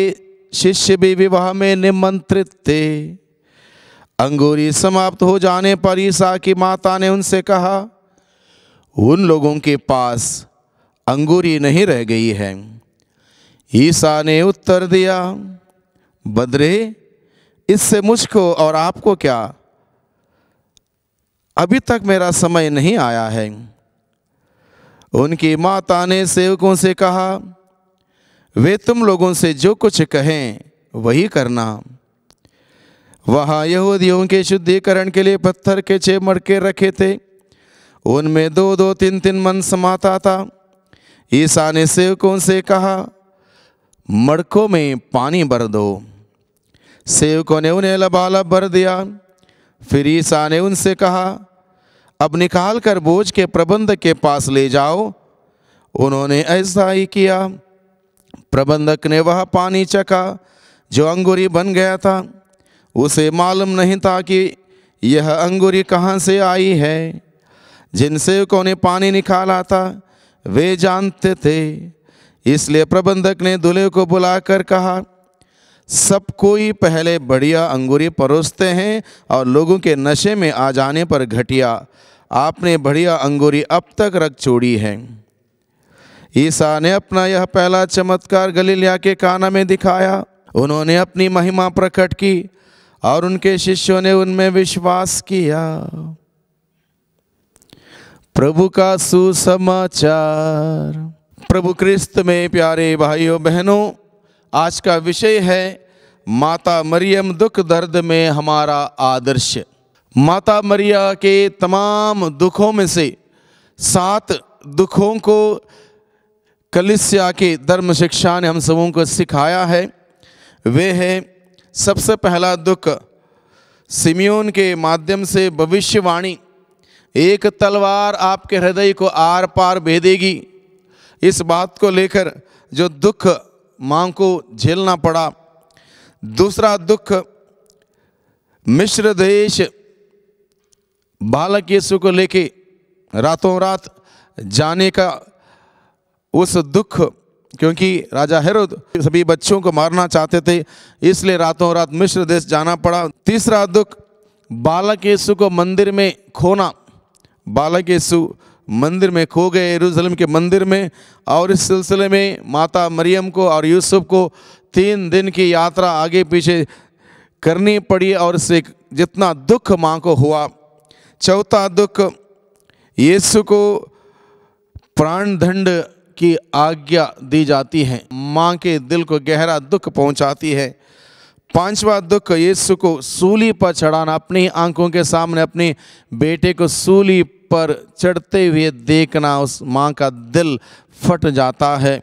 शिष्य भी विवाह में निमंत्रित थे। अंगूरी समाप्त हो जाने पर ईसा की माता ने उनसे कहा, उन लोगों के पास अंगूरी नहीं रह गई है। ईसा ने उत्तर दिया, बदरे, इससे मुझको और आपको क्या, अभी तक मेरा समय नहीं आया है। उनकी माता ने सेवकों से कहा, वे तुम लोगों से जो कुछ कहें वही करना। वहाँ यहूदियों के शुद्धिकरण के लिए पत्थर के 6 मटके रखे थे। उनमें 2-2, 3-3 मन समाता था। ईसा ने सेवकों से कहा, मटकों में पानी भर दो। सेवकों ने उन्हें लबालब भर दिया। फिर ईसा ने उनसे कहा, अब निकाल कर बोझ के प्रबंधक के पास ले जाओ। उन्होंने ऐसा ही किया। प्रबंधक ने वह पानी चखा जो अंगूरी बन गया था। उसे मालूम नहीं था कि यह अंगूरी कहाँ से आई है। जिन सेवकों ने पानी निकाला था वे जानते थे, इसलिए प्रबंधक ने दूल्हे को बुलाकर कहा, सब कोई पहले बढ़िया अंगूरी परोसते हैं और लोगों के नशे में आ जाने पर घटिया। आपने बढ़िया अंगूरी अब तक रख छोड़ी है। ईसा ने अपना यह पहला चमत्कार गलीलिया के काना में दिखाया। उन्होंने अपनी महिमा प्रकट की और उनके शिष्यों ने उनमें विश्वास किया। प्रभु का सुसमाचार। प्रभु क्रिस्त में प्यारे भाइयों बहनों, आज का विषय है माता मरियम दुख दर्द में हमारा आदर्श। माता मरिया के तमाम दुखों में से 7 दुखों को कलीसिया के धर्म शिक्षा ने हम सबों को सिखाया है। वे है, सबसे पहला दुख सिमियोन के माध्यम से भविष्यवाणी, एक तलवार आपके हृदय को आर पार भेदेगी। इस बात को लेकर जो दुख मां को झेलना पड़ा। दूसरा दुख मिस्र देश बालक यीशु को लेके रातों रात जाने का उस दुख, क्योंकि राजा हेरोद सभी बच्चों को मारना चाहते थे, इसलिए रातों रात मिस्र देश जाना पड़ा। तीसरा दुख बालक यीशु को मंदिर में खोना। बालक यीशु मंदिर में खो गए, यरूशलेम के मंदिर में, और इस सिलसिले में माता मरियम को और यूसुफ को 3 दिन की यात्रा आगे पीछे करनी पड़ी और इससे जितना दुख माँ को हुआ। चौथा दुख यीशु को प्राण दंड की आज्ञा दी जाती है, माँ के दिल को गहरा दुख पहुँचाती है। 5वां दुख यीशु को सूली पर चढ़ाना। अपनी आंखों के सामने अपने बेटे को सूली पर चढ़ते हुए देखना, उस माँ का दिल फट जाता है।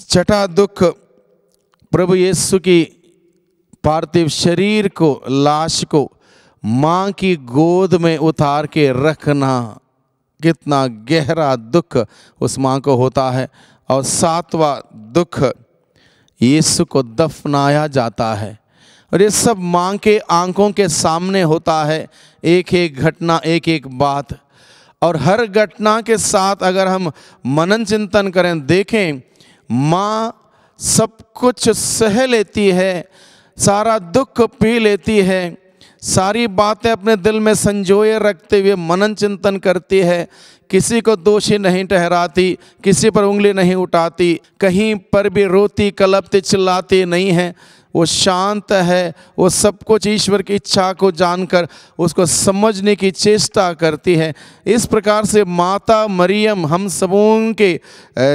छठा दुख प्रभु यीशु की पार्थिव शरीर को, लाश को माँ की गोद में उतार के रखना। कितना गहरा दुख उस माँ को होता है। और 7वां दुख यीशु को दफनाया जाता है। और ये सब माँ के आंखों के सामने होता है, एक एक घटना, एक एक बात। और हर घटना के साथ अगर हम मनन चिंतन करें, देखें, माँ सब कुछ सह लेती है, सारा दुख पी लेती है, सारी बातें अपने दिल में संजोए रखते हुए मनन चिंतन करती है, किसी को दोषी नहीं ठहराती, किसी पर उंगली नहीं उठाती, कहीं पर भी रोती कलपती चिल्लाती नहीं है। वो शांत है, वो सब कुछ ईश्वर की इच्छा को जानकर उसको समझने की चेष्टा करती है। इस प्रकार से माता मरियम हम सबों के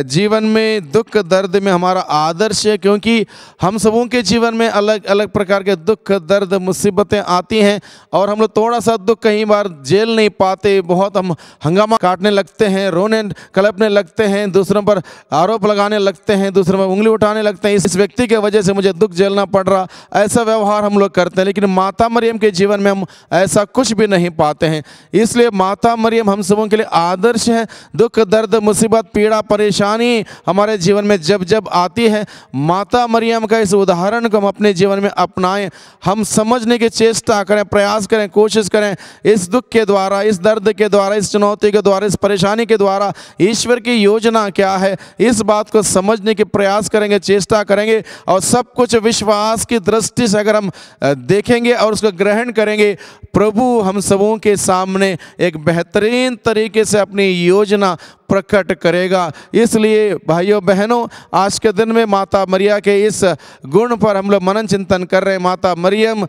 जीवन में दुख दर्द में हमारा आदर्श है, क्योंकि हम सबों के जीवन में अलग अलग प्रकार के दुख दर्द मुसीबतें आती हैं और हम लोग थोड़ा सा दुख कई बार झेल नहीं पाते, बहुत हम हंगामा काटने लगते हैं, रोने कलपने लगते हैं, दूसरों पर आरोप लगाने लगते हैं, दूसरों पर उंगली उठाने लगते हैं, इस व्यक्ति के वजह से मुझे दुख झेलना पड़ रहा, ऐसा व्यवहार हम लोग करते हैं। लेकिन माता मरियम के जीवन में हम ऐसा कुछ भी नहीं पाते हैं। इसलिए माता मरियम हम सबों के लिए आदर्श है। दुख दर्द मुसीबत पीड़ा परेशानी हमारे जीवन में जब जब आती है, माता मरियम का इस उदाहरण को हम अपने जीवन में अपनाएं, हम समझने की चेष्टा करें, प्रयास करें, कोशिश करें। इस दुख के द्वारा, इस दर्द के द्वारा, इस चुनौती के द्वारा, इस परेशानी के द्वारा ईश्वर की योजना क्या है, इस बात को समझने के प्रयास करेंगे, चेष्टा करेंगे। और सब कुछ विश्वास की दृष्टि से अगर हम देखेंगे और उसको ग्रहण करेंगे, प्रभु हम सबों के सामने एक बेहतरीन तरीके से अपनी योजना प्रकट करेगा। इसलिए भाइयों बहनों, आज के दिन में माता मरिया के इस गुण पर हम लोग मनन चिंतन कर रहे हैं। माता मरियम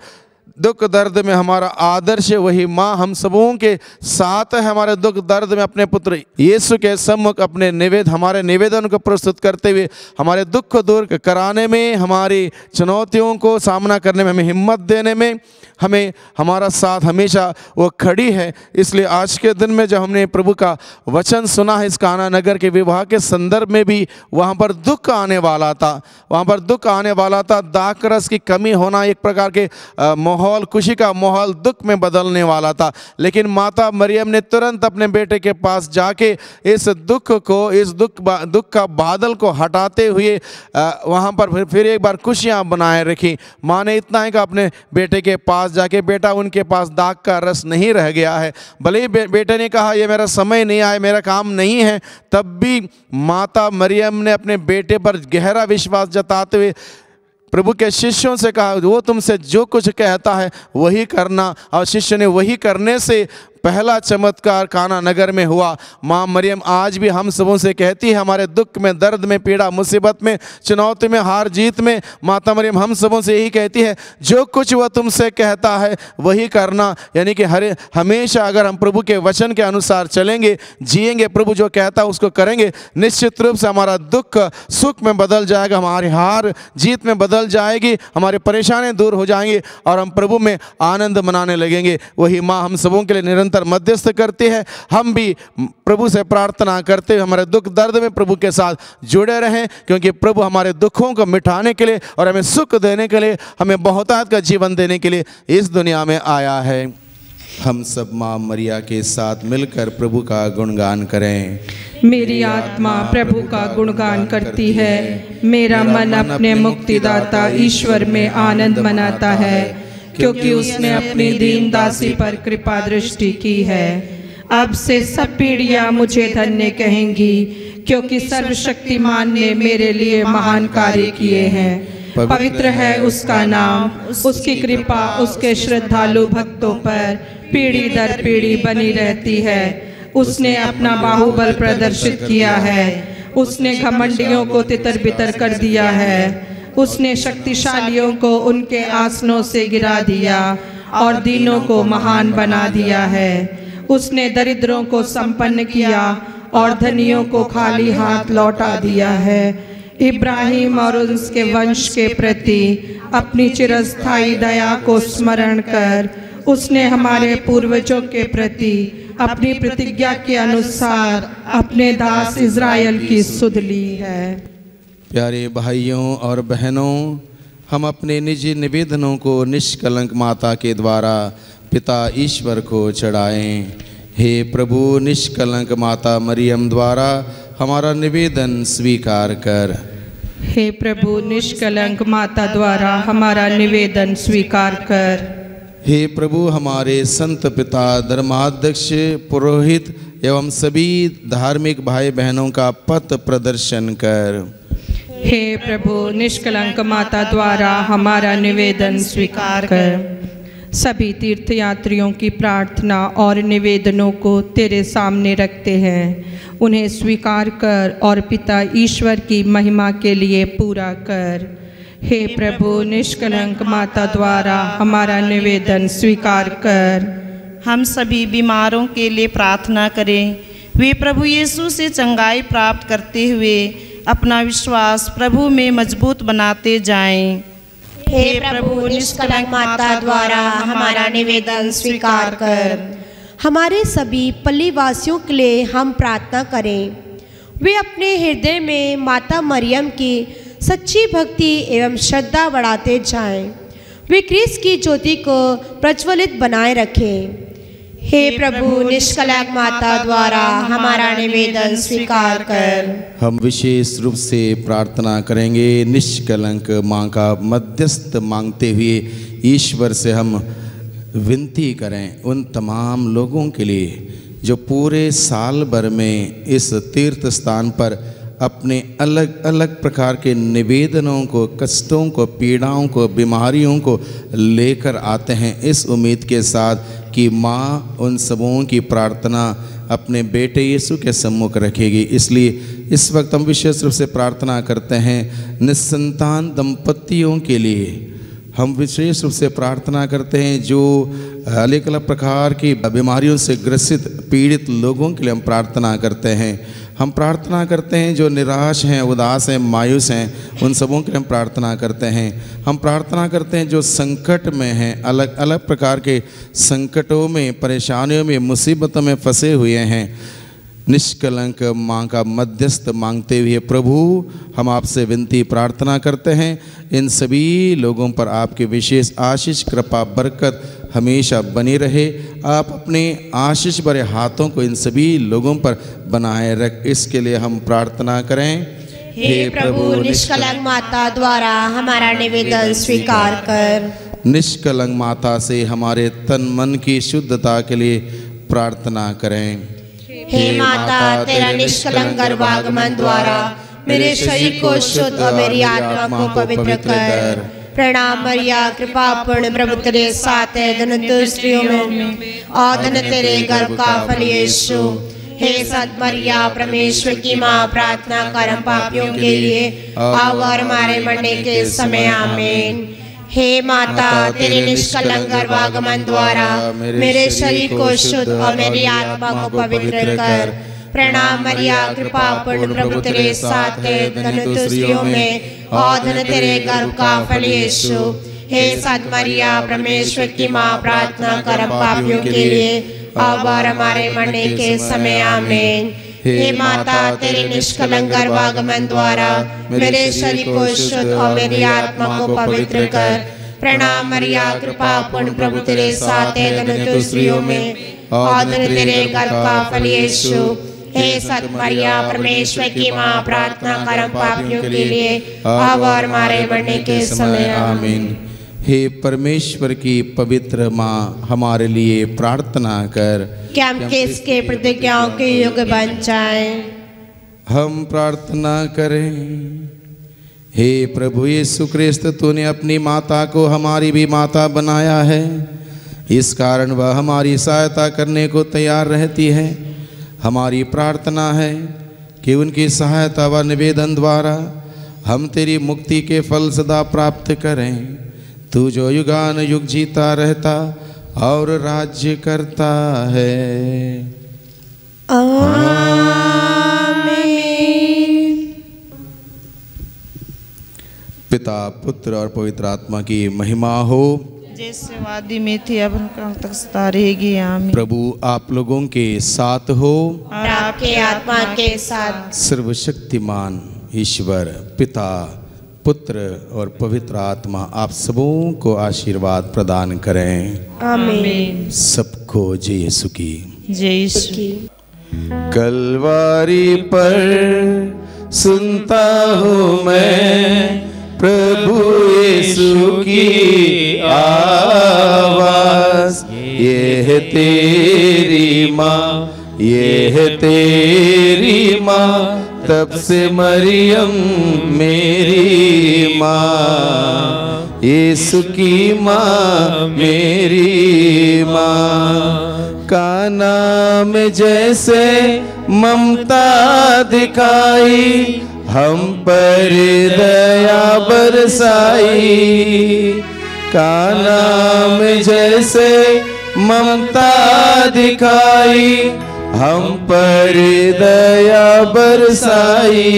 दुख दर्द में हमारा आदर्श, वही माँ हम सबों के साथ है। हमारे दुख दर्द में अपने पुत्र यीशु के सम्मुख अपने हमारे निवेदन को प्रस्तुत करते हुए हमारे दुख को दूर कराने में, हमारी चुनौतियों को सामना करने में, हमें हिम्मत देने में हमें हमारा साथ हमेशा वो खड़ी है। इसलिए आज के दिन में जब हमने प्रभु का वचन सुना है, इस काना नगर के विवाह के संदर्भ में भी वहाँ पर दुख आने वाला था, वहाँ पर दुख आने वाला था। दाखरस की कमी होना, एक प्रकार के माहौल, खुशी का माहौल दुख में बदलने वाला था, लेकिन माता मरियम ने तुरंत अपने बेटे के पास जाके इस दुख का बादल को हटाते हुए वहाँ पर फिर एक बार खुशियाँ बनाए रखी। माँ ने इतना है कि अपने बेटे के पास जाके, बेटा उनके पास दाग का रस नहीं रह गया है, भले ही बेटे ने कहा ये मेरा समय नहीं आया, मेरा काम नहीं है, तब भी माता मरियम ने अपने बेटे पर गहरा विश्वास जताते हुए प्रभु के शिष्यों से कहा वो तुमसे जो कुछ कहता है वही करना, और शिष्य ने वही करने से पहला चमत्कार काना नगर में हुआ। माँ मरियम आज भी हम सबों से कहती है, हमारे दुख में, दर्द में, पीड़ा, मुसीबत में, चुनौती में, हार जीत में, माता मरियम हम सबों से यही कहती है जो कुछ वह तुमसे कहता है वही करना। यानी कि हमेशा अगर हम प्रभु के वचन के अनुसार चलेंगे, जिएंगे, प्रभु जो कहता है उसको करेंगे, निश्चित रूप से हमारा दुख सुख में बदल जाएगा, हमारी हार जीत में बदल जाएगी, हमारी परेशानियाँ दूर हो जाएंगी और हम प्रभु में आनंद मनाने लगेंगे। वही माँ हम सबों के लिए निरंतर मध्यस्थ करती है। हम भी प्रभु से प्रार्थना करते हुए हमारे दुख दर्द में प्रभु के साथ जुड़े रहें, क्योंकि प्रभु हमारे दुखों को मिटाने के लिए और हमें सुख देने के लिए, हमें बहुतायत का जीवन देने के लिए इस दुनिया में आया है। हम सब माँ मरिया के साथ मिलकर प्रभु का गुणगान करें। मेरी आत्मा प्रभु का गुणगान करती है, मेरा मन अपने मुक्तिदाता ईश्वर में आनंद मनाता है, क्योंकि उसने अपनी दीन दासी पर कृपा दृष्टि की है। अब से सब पीढ़ियां मुझे धन्य कहेंगी, क्योंकि सर्वशक्तिमान ने मेरे लिए महान कार्य किए हैं। पवित्र है उसका नाम, उसकी कृपा उसके श्रद्धालु भक्तों पर पीढ़ी दर पीढ़ी बनी रहती है। उसने अपना बाहुबल प्रदर्शित किया है, उसने घमंडियों को तितर बितर कर दिया है, उसने शक्तिशालियों को उनके आसनों से गिरा दिया और दीनों को महान बना दिया है। उसने दरिद्रों को संपन्न किया और धनियों को खाली हाथ लौटा दिया है। इब्राहिम और उसके वंश के प्रति अपनी चिरस्थायी दया को स्मरण कर उसने हमारे पूर्वजों के प्रति अपनी प्रतिज्ञा के अनुसार अपने दास इज़राइल की सुध ली है। प्यारे भाइयों और बहनों, हम अपने निजी निवेदनों को निष्कलंक माता के द्वारा पिता ईश्वर को चढ़ाएं। हे प्रभु, निष्कलंक माता मरियम द्वारा हमारा निवेदन स्वीकार कर। हे प्रभु, निष्कलंक माता द्वारा हमारा निवेदन स्वीकार कर। हे प्रभु, हमारे संत पिता, धर्माध्यक्ष, पुरोहित एवं सभी धार्मिक भाई बहनों का पथ प्रदर्शन कर। हे प्रभु, निष्कलंक माता द्वारा हमारा निवेदन स्वीकार कर। सभी तीर्थयात्रियों की प्रार्थना और निवेदनों को तेरे सामने रखते हैं, उन्हें स्वीकार कर और पिता ईश्वर की महिमा के लिए पूरा कर। हे प्रभु, निष्कलंक माता द्वारा हमारा निवेदन स्वीकार कर। हम सभी बीमारों के लिए प्रार्थना करें, वे प्रभु यीशु से चंगाई प्राप्त करते हुए अपना विश्वास प्रभु में मजबूत बनाते जाएं। हे प्रभु, निष्कलंक माता द्वारा हमारा निवेदन स्वीकार कर। हमारे सभी पल्लीवासियों के लिए हम प्रार्थना करें, वे अपने हृदय में माता मरियम की सच्ची भक्ति एवं श्रद्धा बढ़ाते जाएं, वे क्रिस्त की ज्योति को प्रज्वलित बनाए रखें। हे प्रभु, निष्कलंक माता द्वारा हमारा निवेदन स्वीकार कर। हम विशेष रूप से प्रार्थना करेंगे, निष्कलंक माँ का मध्यस्थ मांगते हुए ईश्वर से हम विनती करें उन तमाम लोगों के लिए जो पूरे साल भर में इस तीर्थ स्थान पर अपने अलग अलग प्रकार के निवेदनों को, कष्टों को, पीड़ाओं को, बीमारियों को लेकर आते हैं, इस उम्मीद के साथ कि माँ उन सबों की प्रार्थना अपने बेटे यीशु के सम्मुख रखेगी। इसलिए इस वक्त हम विशेष रूप से प्रार्थना करते हैं निसंतान दंपतियों के लिए। हम विशेष रूप से प्रार्थना करते हैं जो अलग अलग प्रकार की बीमारियों से ग्रसित पीड़ित लोगों के लिए हम प्रार्थना करते हैं। हम प्रार्थना करते हैं जो निराश हैं, उदास हैं, मायूस हैं, उन सबों के लिए हम प्रार्थना करते हैं। हम प्रार्थना करते हैं जो संकट में हैं, अलग अलग प्रकार के संकटों में, परेशानियों में, मुसीबतों में फंसे हुए हैं, निष्कलंक माँ का मध्यस्थ मांगते हुए प्रभु हम आपसे विनती प्रार्थना करते हैं, इन सभी लोगों पर आपके विशेष आशीष कृपा बरकत हमेशा बनी रहे। आप अपने आशीष भरे हाथों को इन सभी लोगों पर बनाए रख, इसके लिए हम प्रार्थना करें। हे प्रभु, निष्कलंक माता द्वारा हमारा निवेदन स्वीकार कर। निष्कलंक माता से हमारे तन मन की शुद्धता के लिए प्रार्थना करें। हे माता, तेरा निष्कलंक गर्भागमन द्वारा मेरे शरीर को शुद्ध और मेरी आत्मा को पवित्र कर। प्रणाम मरिया, कृपा पूर्ण प्रभु तेरे साथ है, धन्य तू स्त्रियों में और धन्य तेरे गर्भ का फल यीशु। हे सत मरिया, परमेश्वर की माँ, प्रार्थना कर हम पापियों के लिए अब और हमारे मरने के समय आमीन। हे माता, तेरे निष्कलंक गर्भागमन द्वारा मेरे शरीर को शुद्ध और मेरी आत्मा को पवित्र कर। प्रणाम मरिया, कृपा पूर्ण प्रभु तेरे साथ है, धन्य तू स्त्रियों में और धन्य तेरे गर्भ का फल यीशु। हे सत मरिया, परमेश्वर की माँ, प्रार्थना कर हम पापियों के लिए अब और हमारे मरने के समय आमीन। हे माता, तेरे निष्कलंक गर्भागमन द्वारा मेरे शरीर को शुद्ध और मेरी आत्मा को पवित्र कर। प्रणाम मरिया, कृपा पूर्ण प्रभु तेरे साथ है, धन्य तू स्त्रियों में और धन्य तेरे गर्भ का फल यीशु। हे सत मरिया, परमेश्वर की माँ, प्रार्थना कर हम पापियों के लिए अब और हमारे मरने के समय आमीन। हे परमेश्वर की पवित्र माँ, हमारे लिए प्रार्थना कर कि हम किसके प्रतिज्ञाओं के योग्य बन जाएं। हम प्रार्थना करें। हे प्रभु यीशु क्रिस्त, तूने अपनी माता को हमारी भी माता बनाया है, इस कारण वह हमारी सहायता करने को तैयार रहती है। हमारी प्रार्थना है कि उनकी सहायता व निवेदन द्वारा हम तेरी मुक्ति के फल सदा प्राप्त करें। तू जो युगान युग जीता रहता और राज्य करता है। आमीन। पिता, पुत्र और पवित्र आत्मा की महिमा हो, जैसे वादी में थी अब काल तक सदा रहेगी। आमीन। प्रभु आप लोगों के साथ हो और आपके आत्मा के साथ। सर्वशक्तिमान ईश्वर पिता, पुत्र और पवित्र आत्मा आप सबों को आशीर्वाद प्रदान करें। आमीन। सबको जय यीशु की। जय यीशु। कलवारी पर सुनता हूँ मैं प्रभु यीशु की आवाज़, ये है तेरी माँ, ये है तेरी माँ, तब से मरियम मेरी माँ, यीशु की माँ मेरी माँ। काना में जैसे ममता दिखाई, हम पर दया बरसाई। काना में जैसे ममता दिखाई, हम पर दया बरसाई।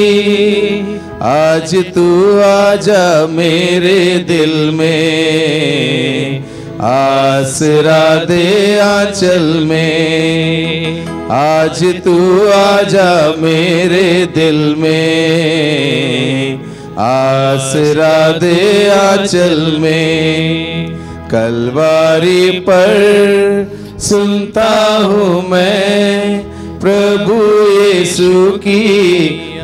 आज तू आजा मेरे दिल में, आसरा दे आंचल में। आज तू आजा मेरे दिल में, आसरा दे आंचल में। कलवारी पर सुनता हूँ मैं प्रभु यीशु की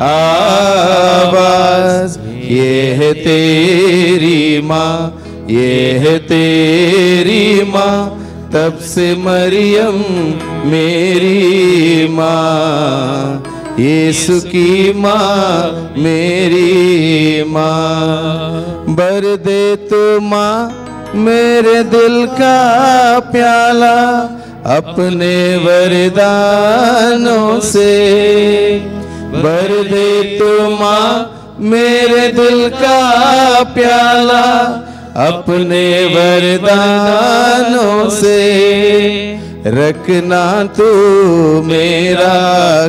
आवाज़, ये है तेरी माँ, ये है तेरी माँ, तब से मरियम मेरी माँ, यीशु की माँ मेरी माँ। भर दे तू माँ मेरे दिल का प्याला अपने वरदानों से। भर दे तू माँ मेरे दिल का प्याला अपने वरदानों से। रखना तू मेरा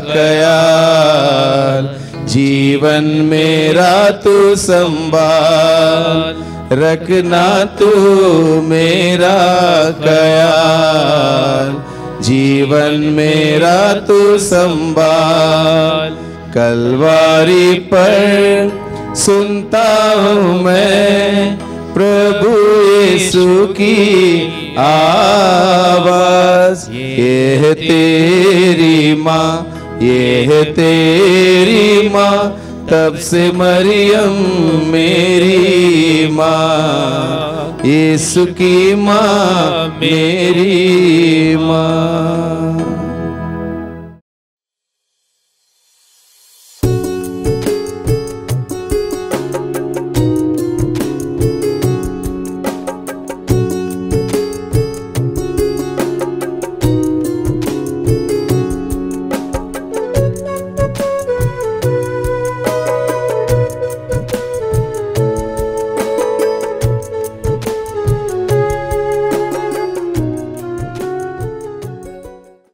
ख्याल, जीवन मेरा तू संभाल। रखना तू मेरा ख्याल, जीवन मेरा तू संभाल। कलवारी पर सुनता हूँ मैं प्रभु यीशु की आवाज। ये है तेरी माँ, ये है तेरी माँ, तब से मरियम मेरी माँ। यीशु की माँ मेरी